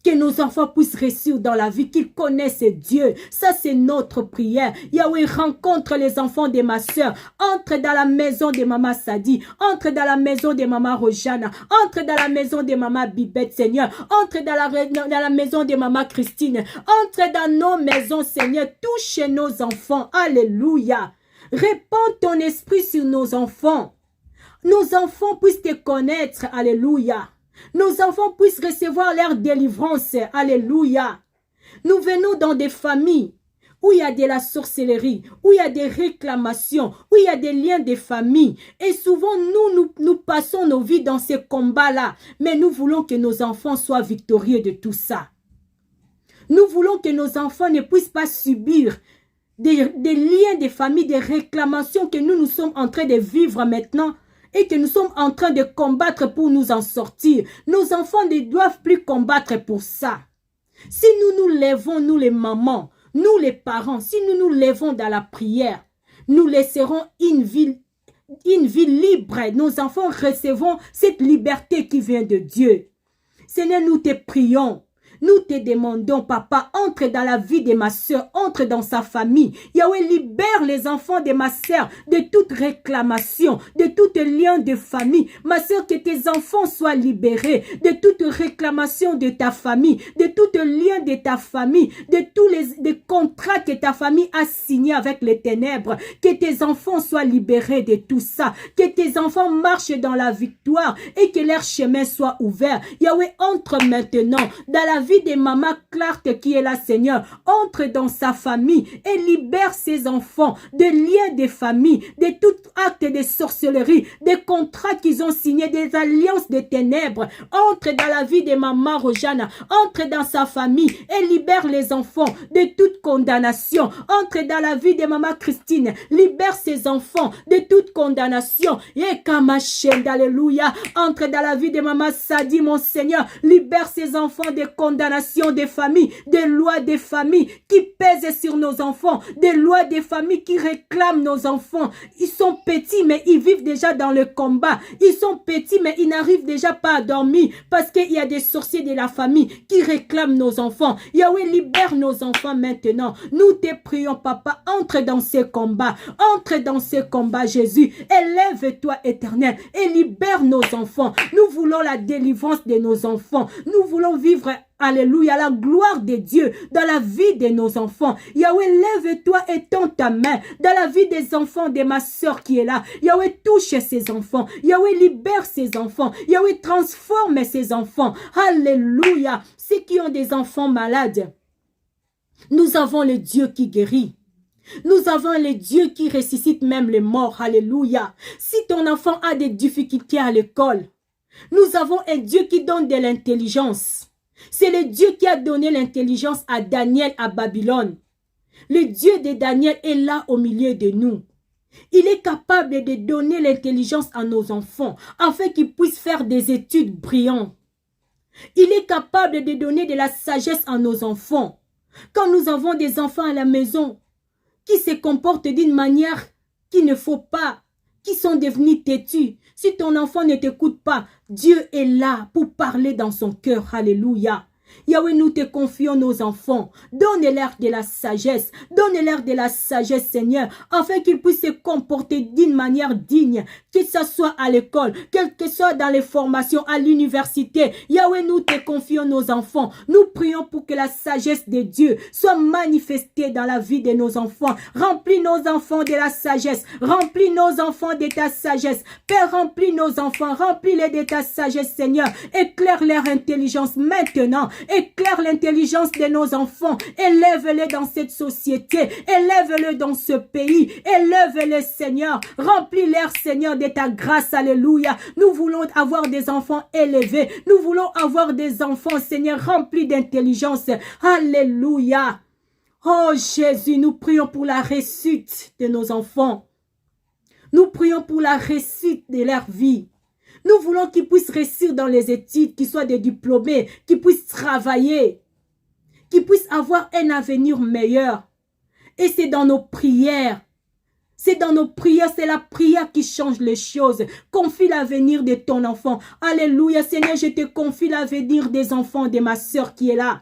Que nos enfants puissent réussir dans la vie, qu'ils connaissent Dieu. Ça, c'est notre prière. Yahweh, rencontre les enfants de ma soeur. Entre dans la maison de Maman Sadi. Entre dans la maison de Maman Rojana. Entre dans la maison de Maman Bibette, Seigneur. Entre dans la maison de Maman Christine. Entre dans nos maisons, Seigneur. Touche nos enfants. Alléluia. Répands ton esprit sur nos enfants. Nos enfants puissent te connaître. Alléluia. Nos enfants puissent recevoir leur délivrance. Alléluia. Nous venons dans des familles où il y a de la sorcellerie, où il y a des réclamations, où il y a des liens de famille. Et souvent, nous passons nos vies dans ces combats-là. Mais nous voulons que nos enfants soient victorieux de tout ça. Nous voulons que nos enfants ne puissent pas subir des liens de famille, des réclamations que nous sommes en train de vivre maintenant. Et que nous sommes en train de combattre pour nous en sortir. Nos enfants ne doivent plus combattre pour ça. Si nous nous lèvons, nous les mamans, nous les parents, si nous nous lèvons dans la prière, nous laisserons une vie libre. Nos enfants recevront cette liberté qui vient de Dieu. Seigneur, nous te prions. Nous te demandons, papa, entre dans la vie de ma soeur, entre dans sa famille. Yahweh, libère les enfants de ma soeur de toute réclamation, de tout lien de famille. Ma soeur, que tes enfants soient libérés de toute réclamation de ta famille, de tout lien de ta famille, de tous les contrats que ta famille a signés avec les ténèbres. Que tes enfants soient libérés de tout ça. Que tes enfants marchent dans la victoire et que leur chemin soit ouvert. Yahweh, entre maintenant dans la vie de Maman Clark qui est là, Seigneur. Entre dans sa famille et libère ses enfants de liens de famille, de tout acte de sorcellerie, des contrats qu'ils ont signés, des alliances de ténèbres. Entre dans la vie de Maman Rojana, entre dans sa famille et libère les enfants de toute condamnation. Entre dans la vie de Maman Christine, libère ses enfants de toute condamnation. Et Kamachend, alléluia. Entre dans la vie de Maman Sadi, mon Seigneur, libère ses enfants de condamnation des familles, des lois des familles qui pèsent sur nos enfants, des lois des familles qui réclament nos enfants. Ils sont petits, mais ils vivent déjà dans le combat. Ils sont petits, mais ils n'arrivent déjà pas à dormir parce qu'il y a des sorciers de la famille qui réclament nos enfants. Yahweh, libère nos enfants maintenant. Nous te prions, papa, entre dans ces combats. Entre dans ces combats, Jésus. Élève-toi, éternel, et libère nos enfants. Nous voulons la délivrance de nos enfants. Nous voulons vivre, alléluia, la gloire de Dieu dans la vie de nos enfants. Yahweh, lève-toi et tends ta main dans la vie des enfants de ma soeur qui est là. Yahweh, touche ses enfants. Yahweh, libère ses enfants. Yahweh, transforme ses enfants. Alléluia. Ceux qui ont des enfants malades, nous avons le Dieu qui guérit. Nous avons le Dieu qui ressuscite même les morts. Alléluia. Si ton enfant a des difficultés à l'école, nous avons un Dieu qui donne de l'intelligence. C'est le Dieu qui a donné l'intelligence à Daniel à Babylone. Le Dieu de Daniel est là au milieu de nous. Il est capable de donner l'intelligence à nos enfants afin qu'ils puissent faire des études brillantes. Il est capable de donner de la sagesse à nos enfants. Quand nous avons des enfants à la maison qui se comportent d'une manière qu'il ne faut pas, qui sont devenus têtus, si ton enfant ne t'écoute pas, Dieu est là pour parler dans son cœur. Alléluia. Yahweh, nous te confions nos enfants. Donne-leur de la sagesse. Donne-leur de la sagesse, Seigneur, afin qu'ils puissent se comporter d'une manière digne, que ce soit à l'école, quel que soit dans les formations, à l'université. Yahweh, nous te confions nos enfants. Nous prions pour que la sagesse de Dieu soit manifestée dans la vie de nos enfants. Remplis nos enfants de la sagesse. Remplis nos enfants de ta sagesse. Père, remplis nos enfants. Remplis-les de ta sagesse, Seigneur. Éclaire leur intelligence maintenant. Éclaire l'intelligence de nos enfants. Élève-les dans cette société. Élève-les dans ce pays. Élève-les, Seigneur. Remplis-les, Seigneur, de ta grâce. Alléluia. Nous voulons avoir des enfants élevés. Nous voulons avoir des enfants, Seigneur, remplis d'intelligence. Alléluia. Oh Jésus, nous prions pour la réussite de nos enfants. Nous prions pour la réussite de leur vie. Nous voulons qu'ils puissent réussir dans les études, qu'ils soient des diplômés, qu'ils puissent travailler, qu'ils puissent avoir un avenir meilleur. Et c'est dans nos prières. C'est dans nos prières, c'est la prière qui change les choses. Confie l'avenir de ton enfant. Alléluia, Seigneur, je te confie l'avenir des enfants de ma sœur qui est là.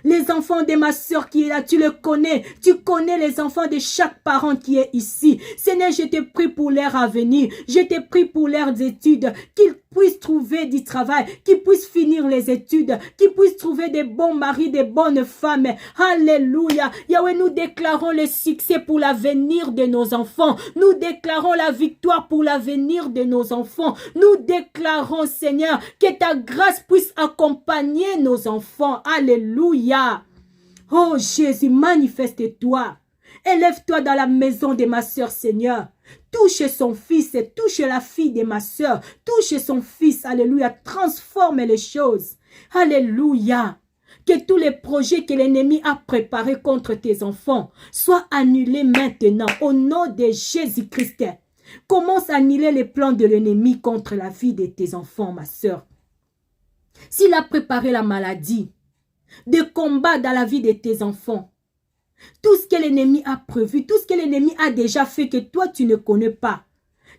Les enfants de ma soeur qui est là, tu le connais. Tu connais les enfants de chaque parent qui est ici. Seigneur, je te prie pour leur avenir. Je te prie pour leurs études. Qu'ils puissent trouver du travail. Qu'ils puissent finir les études. Qu'ils puissent trouver des bons maris, des bonnes femmes. Alléluia. Yahweh, nous déclarons le succès pour l'avenir de nos enfants. Nous déclarons la victoire pour l'avenir de nos enfants. Nous déclarons, Seigneur, que ta grâce puisse accompagner nos enfants. Alléluia. Oh Jésus, manifeste-toi. Élève-toi dans la maison de ma soeur, Seigneur. Touche son fils, touche la fille de ma soeur. Touche son fils, alléluia. Transforme les choses. Alléluia. Que tous les projets que l'ennemi a préparés contre tes enfants soient annulés maintenant au nom de Jésus-Christ. Commence à annuler les plans de l'ennemi contre la vie de tes enfants, ma soeur. S'il a préparé la maladie, de combat dans la vie de tes enfants. Tout ce que l'ennemi a prévu, tout ce que l'ennemi a déjà fait que toi tu ne connais pas.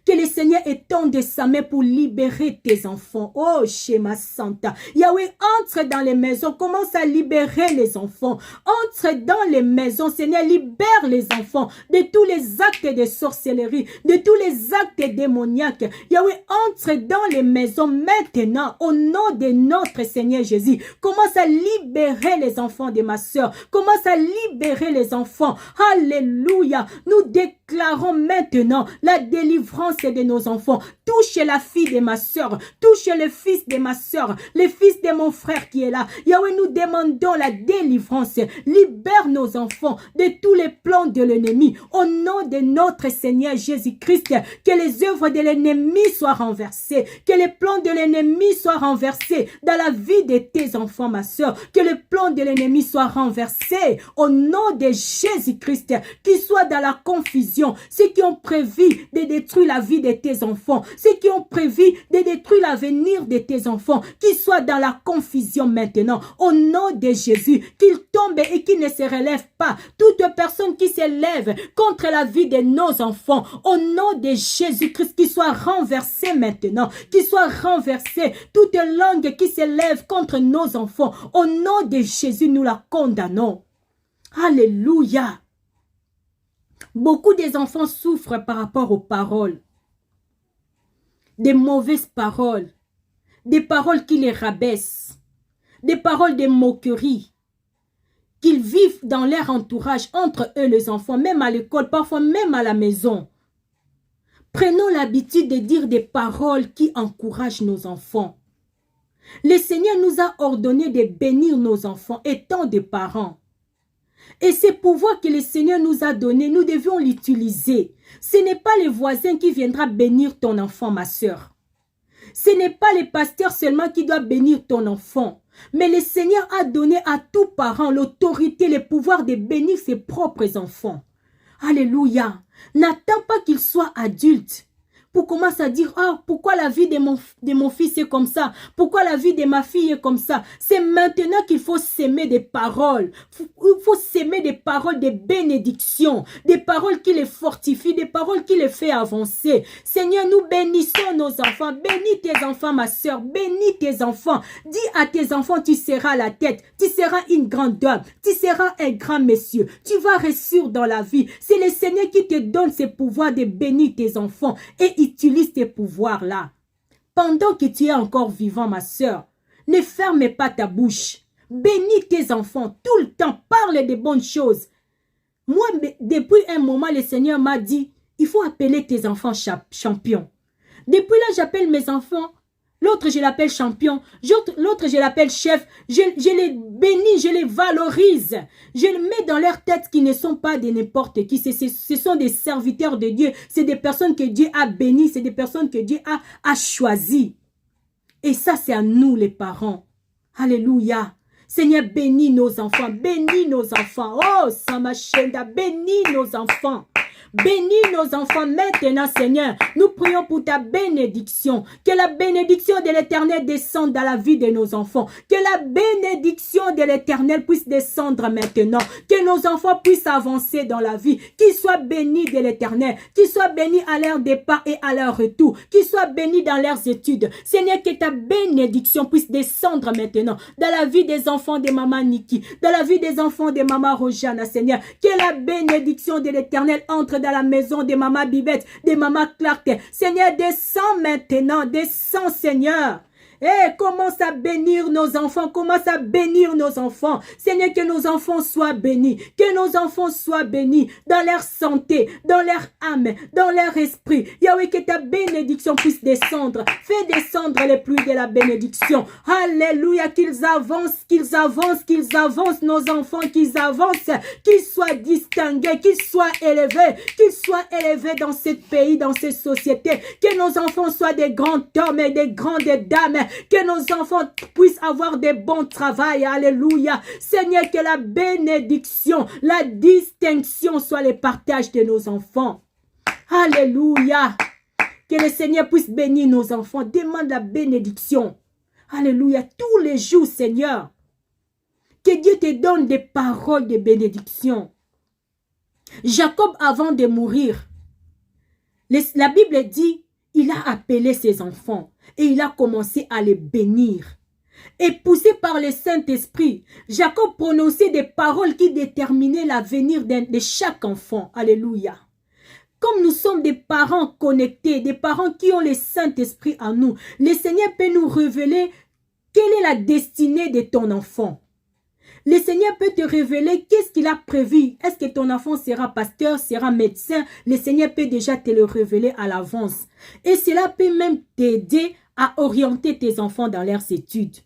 Que le Seigneur étende sa main pour libérer tes enfants. Oh, Shema Santa. Yahweh, entre dans les maisons. Commence à libérer les enfants. Entre dans les maisons. Seigneur, libère les enfants de tous les actes de sorcellerie, de tous les actes démoniaques. Yahweh, entre dans les maisons maintenant. Au nom de notre Seigneur Jésus. Commence à libérer les enfants de ma soeur. Commence à libérer les enfants. Alléluia. Nous déclarons maintenant la délivrance de nos enfants. Touche la fille de ma soeur. Touche le fils de ma soeur. Le fils de mon frère qui est là. Yahweh, nous demandons la délivrance. Libère nos enfants de tous les plans de l'ennemi. Au nom de notre Seigneur Jésus-Christ, que les œuvres de l'ennemi soient renversées. Que les plans de l'ennemi soient renversés dans la vie de tes enfants, ma soeur. Que le plan de l'ennemi soit renversé au nom de Jésus-Christ. Qu'ils soient dans la confusion. Ceux qui ont prévu de détruire la vie de tes enfants, ceux qui ont prévu de détruire l'avenir de tes enfants, qu'ils soient dans la confusion maintenant, au nom de Jésus, qu'ils tombent et qu'ils ne se relèvent pas. Toute personne qui s'élève contre la vie de nos enfants, au nom de Jésus-Christ, qu'ils soient renversés maintenant, qu'ils soient renversés. Toute langue qui s'élève contre nos enfants, au nom de Jésus, nous la condamnons. Alléluia. Beaucoup des enfants souffrent par rapport aux paroles. Des mauvaises paroles. Des paroles qui les rabaissent. Des paroles de moquerie. Qu'ils vivent dans leur entourage, entre eux les enfants, même à l'école, parfois même à la maison. Prenons l'habitude de dire des paroles qui encouragent nos enfants. Le Seigneur nous a ordonné de bénir nos enfants étant des parents. Et ce pouvoir que le Seigneur nous a donné, nous devions l'utiliser. Ce n'est pas le voisin qui viendra bénir ton enfant, ma soeur. Ce n'est pas le pasteur seulement qui doit bénir ton enfant. Mais le Seigneur a donné à tout parent l'autorité, le pouvoir de bénir ses propres enfants. Alléluia. N'attends pas qu'il soit adulte pour commencer à dire, ah, pourquoi la vie de mon fils est comme ça? Pourquoi la vie de ma fille est comme ça? C'est maintenant qu'il faut s'aimer des paroles. Il faut s'aimer des paroles de bénédiction, des paroles qui les fortifient, des paroles qui les font avancer. Seigneur, nous bénissons nos enfants. Bénis tes enfants, ma soeur. Bénis tes enfants. Dis à tes enfants, tu seras la tête. Tu seras une grande dame. Tu seras un grand monsieur. Tu vas réussir dans la vie. C'est le Seigneur qui te donne ce pouvoir de bénir tes enfants. Et utilise tes pouvoirs-là. Pendant que tu es encore vivant, ma soeur, ne ferme pas ta bouche. Bénis tes enfants tout le temps. Parle de bonnes choses. Moi, depuis un moment, le Seigneur m'a dit, il faut appeler tes enfants champions. Depuis là, j'appelle mes enfants. L'autre, je l'appelle champion. L'autre, je l'appelle chef. Je les bénis, je les valorise. Je les mets dans leur tête qui ne sont pas de n'importe qui. Ce sont des serviteurs de Dieu. C'est des personnes que Dieu a bénies. C'est des personnes que Dieu a choisies. Et ça, c'est à nous, les parents. Alléluia. Seigneur, bénis nos enfants. Bénis nos enfants. Oh, Samachenda, bénis nos enfants. Bénis nos enfants maintenant, Seigneur. Nous prions pour ta bénédiction. Que la bénédiction de l'Éternel descende dans la vie de nos enfants. Que la bénédiction de l'Éternel puisse descendre maintenant. Que nos enfants puissent avancer dans la vie. Qu'ils soient bénis de l'Éternel. Qu'ils soient bénis à leur départ et à leur retour. Qu'ils soient bénis dans leurs études. Seigneur, que ta bénédiction puisse descendre maintenant dans la vie des enfants de Maman Niki, dans la vie des enfants de Maman Rojana, Seigneur. Que la bénédiction de l'Éternel entre dans la maison de Maman Bibette, de Maman Clark. Seigneur, descends maintenant, descends, Seigneur. Commence à bénir nos enfants, commence à bénir nos enfants. Seigneur, que nos enfants soient bénis, que nos enfants soient bénis dans leur santé, dans leur âme, dans leur esprit. Yahweh, que ta bénédiction puisse descendre. Fais descendre les pluies de la bénédiction. Alléluia, qu'ils avancent, qu'ils avancent, qu'ils avancent, nos enfants, qu'ils avancent, qu'ils soient distingués, qu'ils soient élevés dans ce pays, dans cette société. Que nos enfants soient des grands hommes et des grandes dames. Que nos enfants puissent avoir des bons travails. Alléluia. Seigneur, que la bénédiction, la distinction soit le partage de nos enfants. Alléluia. Que le Seigneur puisse bénir nos enfants. Demande la bénédiction. Alléluia. Tous les jours, Seigneur. Que Dieu te donne des paroles de bénédiction. Jacob, avant de mourir, la Bible dit, il a appelé ses enfants. Et il a commencé à les bénir. Et poussé par le Saint-Esprit, Jacob prononçait des paroles qui déterminaient l'avenir de chaque enfant. Alléluia. Comme nous sommes des parents connectés, des parents qui ont le Saint-Esprit en nous, le Seigneur peut nous révéler quelle est la destinée de ton enfant. Le Seigneur peut te révéler qu'est-ce qu'il a prévu. Est-ce que ton enfant sera pasteur, sera médecin? Le Seigneur peut déjà te le révéler à l'avance. Et cela peut même t'aider à orienter tes enfants dans leurs études.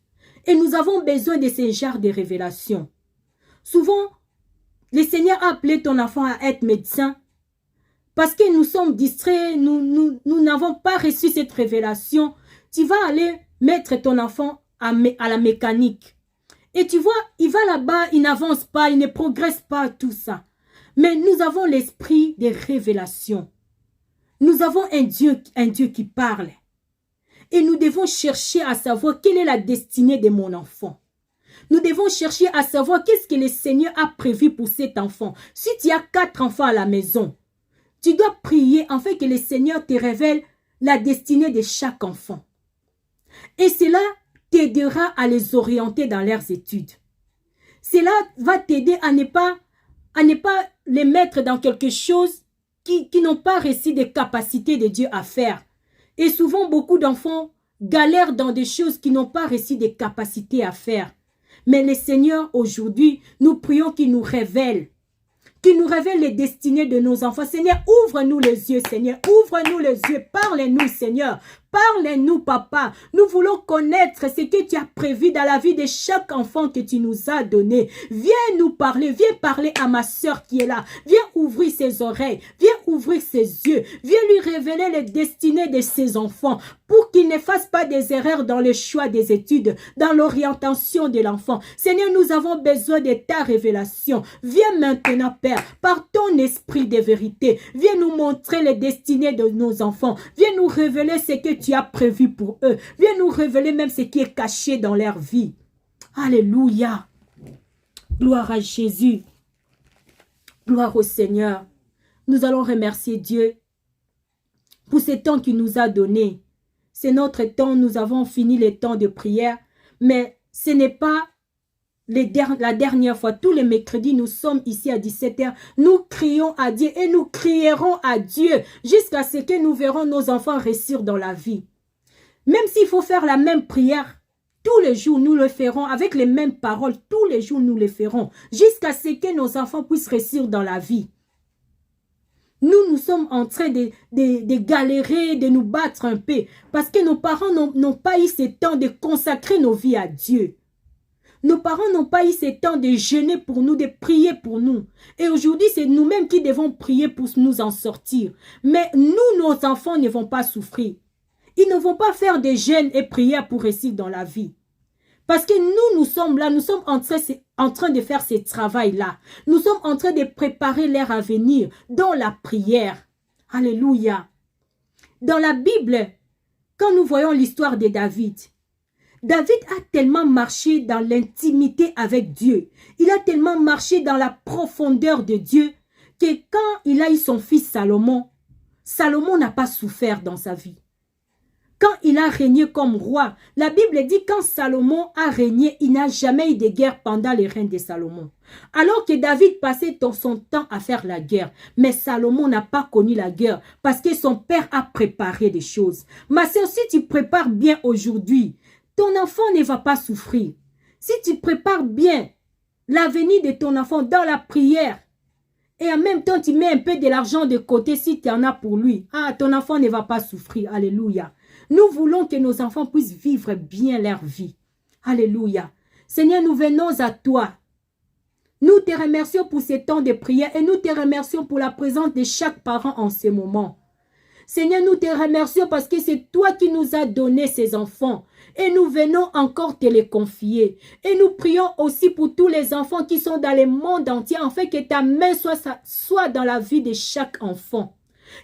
Et nous avons besoin de ce genre de révélations. Souvent, le Seigneur a appelé ton enfant à être médecin parce que nous sommes distraits, nous n'avons pas reçu cette révélation. Tu vas aller mettre ton enfant à la mécanique. Et tu vois, il va là-bas, il n'avance pas, il ne progresse pas, tout ça. Mais nous avons l'esprit des révélations. Nous avons un Dieu qui parle. Et nous devons chercher à savoir quelle est la destinée de mon enfant. Nous devons chercher à savoir qu'est-ce que le Seigneur a prévu pour cet enfant. Si tu as 4 enfants à la maison, tu dois prier afin que le Seigneur te révèle la destinée de chaque enfant. Et cela t'aidera à les orienter dans leurs études. Cela va t'aider à ne pas les mettre dans quelque chose qui n'ont pas reçu des capacités de Dieu à faire. Et souvent, beaucoup d'enfants galèrent dans des choses qui n'ont pas reçu des capacités à faire. Mais le Seigneur, aujourd'hui, nous prions qu'il nous révèle les destinées de nos enfants. Seigneur, ouvre-nous les yeux, Seigneur. Ouvre-nous les yeux. Parle-nous, Seigneur. Parle-nous, Papa. Nous voulons connaître ce que tu as prévu dans la vie de chaque enfant que tu nous as donné. Viens nous parler. Viens parler à ma soeur qui est là. Viens ouvrir ses oreilles. Viens ouvrir ses yeux. Viens lui révéler les destinées de ses enfants pour qu'il ne fasse pas des erreurs dans le choix des études, dans l'orientation de l'enfant. Seigneur, nous avons besoin de ta révélation. Viens maintenant, Père, par ton esprit de vérité. Viens nous montrer les destinées de nos enfants. Viens nous révéler ce que tu as prévu pour eux. Viens nous révéler même ce qui est caché dans leur vie. Alléluia. Gloire à Jésus. Gloire au Seigneur. Nous allons remercier Dieu pour ce temps qu'il nous a donné. C'est notre temps, nous avons fini les temps de prière, mais ce n'est pas la dernière fois. Tous les mercredis, nous sommes ici à 17 h. Nous crions à Dieu et nous crierons à Dieu jusqu'à ce que nous verrons nos enfants réussir dans la vie. Même s'il faut faire la même prière, tous les jours, nous le ferons avec les mêmes paroles. Tous les jours, nous le ferons jusqu'à ce que nos enfants puissent réussir dans la vie. Nous sommes en train de galérer, de nous battre un peu parce que nos parents n'ont pas eu ce temps de consacrer nos vies à Dieu. Nos parents n'ont pas eu ce temps de jeûner pour nous, de prier pour nous. Et aujourd'hui, c'est nous-mêmes qui devons prier pour nous en sortir. Mais nous, nos enfants ne vont pas souffrir. Ils ne vont pas faire des jeûnes et prières pour réussir dans la vie. Parce que nous sommes là, nous sommes en train de faire ce travail-là. Nous sommes en train de préparer l'ère à venir dans la prière. Alléluia. Dans la Bible, quand nous voyons l'histoire de David, David a tellement marché dans l'intimité avec Dieu. Il a tellement marché dans la profondeur de Dieu que quand il a eu son fils Salomon, Salomon n'a pas souffert dans sa vie. Quand il a régné comme roi, la Bible dit quand Salomon a régné, il n'a jamais eu de guerre pendant les règnes de Salomon. Alors que David passait son temps à faire la guerre. Mais Salomon n'a pas connu la guerre parce que son père a préparé des choses. Ma sœur, si tu prépares bien aujourd'hui, ton enfant ne va pas souffrir. Si tu prépares bien l'avenir de ton enfant dans la prière, et en même temps tu mets un peu de l'argent de côté si tu en as pour lui, ton enfant ne va pas souffrir. Alléluia. Nous voulons que nos enfants puissent vivre bien leur vie. Alléluia. Seigneur, nous venons à toi. Nous te remercions pour ces temps de prière et nous te remercions pour la présence de chaque parent en ce moment. Seigneur, nous te remercions parce que c'est toi qui nous as donné ces enfants. Et nous venons encore te les confier. Et nous prions aussi pour tous les enfants qui sont dans le monde entier, afin que ta main soit dans la vie de chaque enfant.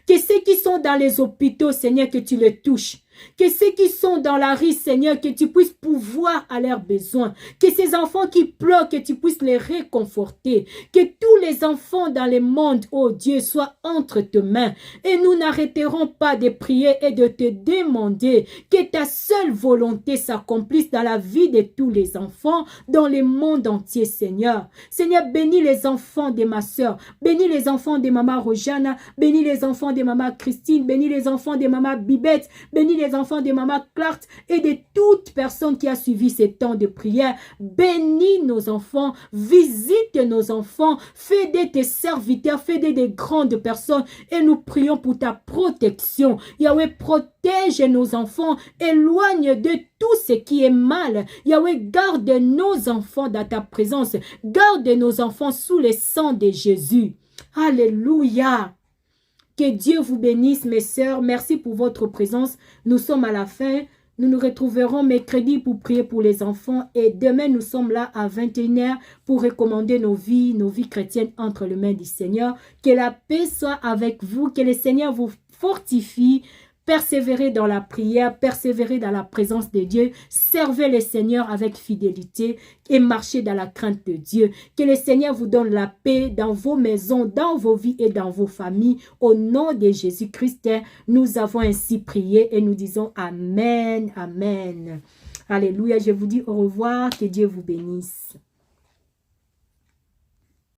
Que ceux qui sont dans les hôpitaux, Seigneur, que tu les touches. Que ceux qui sont dans la rue, Seigneur, que tu puisses pouvoir à leurs besoins. Que ces enfants qui pleurent, que tu puisses les réconforter. Que tous les enfants dans le monde, oh Dieu, soient entre tes mains. Et nous n'arrêterons pas de prier et de te demander que ta seule volonté s'accomplisse dans la vie de tous les enfants, dans le monde entier, Seigneur. Seigneur, bénis les enfants de ma soeur. Bénis les enfants de maman Rojana. Bénis les enfants de maman Christine. Bénis les enfants de maman Bibette. Bénis les enfants de maman Clark et de toute personne qui a suivi ces temps de prière. Bénis nos enfants, visite nos enfants, fais de tes serviteurs, fais de des grandes personnes et nous prions pour ta protection. Yahweh, protège nos enfants, éloigne de tout ce qui est mal. Yahweh, garde nos enfants dans ta présence, garde nos enfants sous le sang de Jésus. Alléluia. Que Dieu vous bénisse, mes sœurs. Merci pour votre présence. Nous sommes à la fin. Nous nous retrouverons mercredi pour prier pour les enfants. Et demain, nous sommes là à 21h pour recommander nos vies chrétiennes entre les mains du Seigneur. Que la paix soit avec vous. Que le Seigneur vous fortifie. Persévérez dans la prière, persévérez dans la présence de Dieu, servez le Seigneur avec fidélité et marchez dans la crainte de Dieu. Que le Seigneur vous donne la paix dans vos maisons, dans vos vies et dans vos familles. Au nom de Jésus-Christ, nous avons ainsi prié et nous disons Amen, Amen. Alléluia, je vous dis au revoir, que Dieu vous bénisse.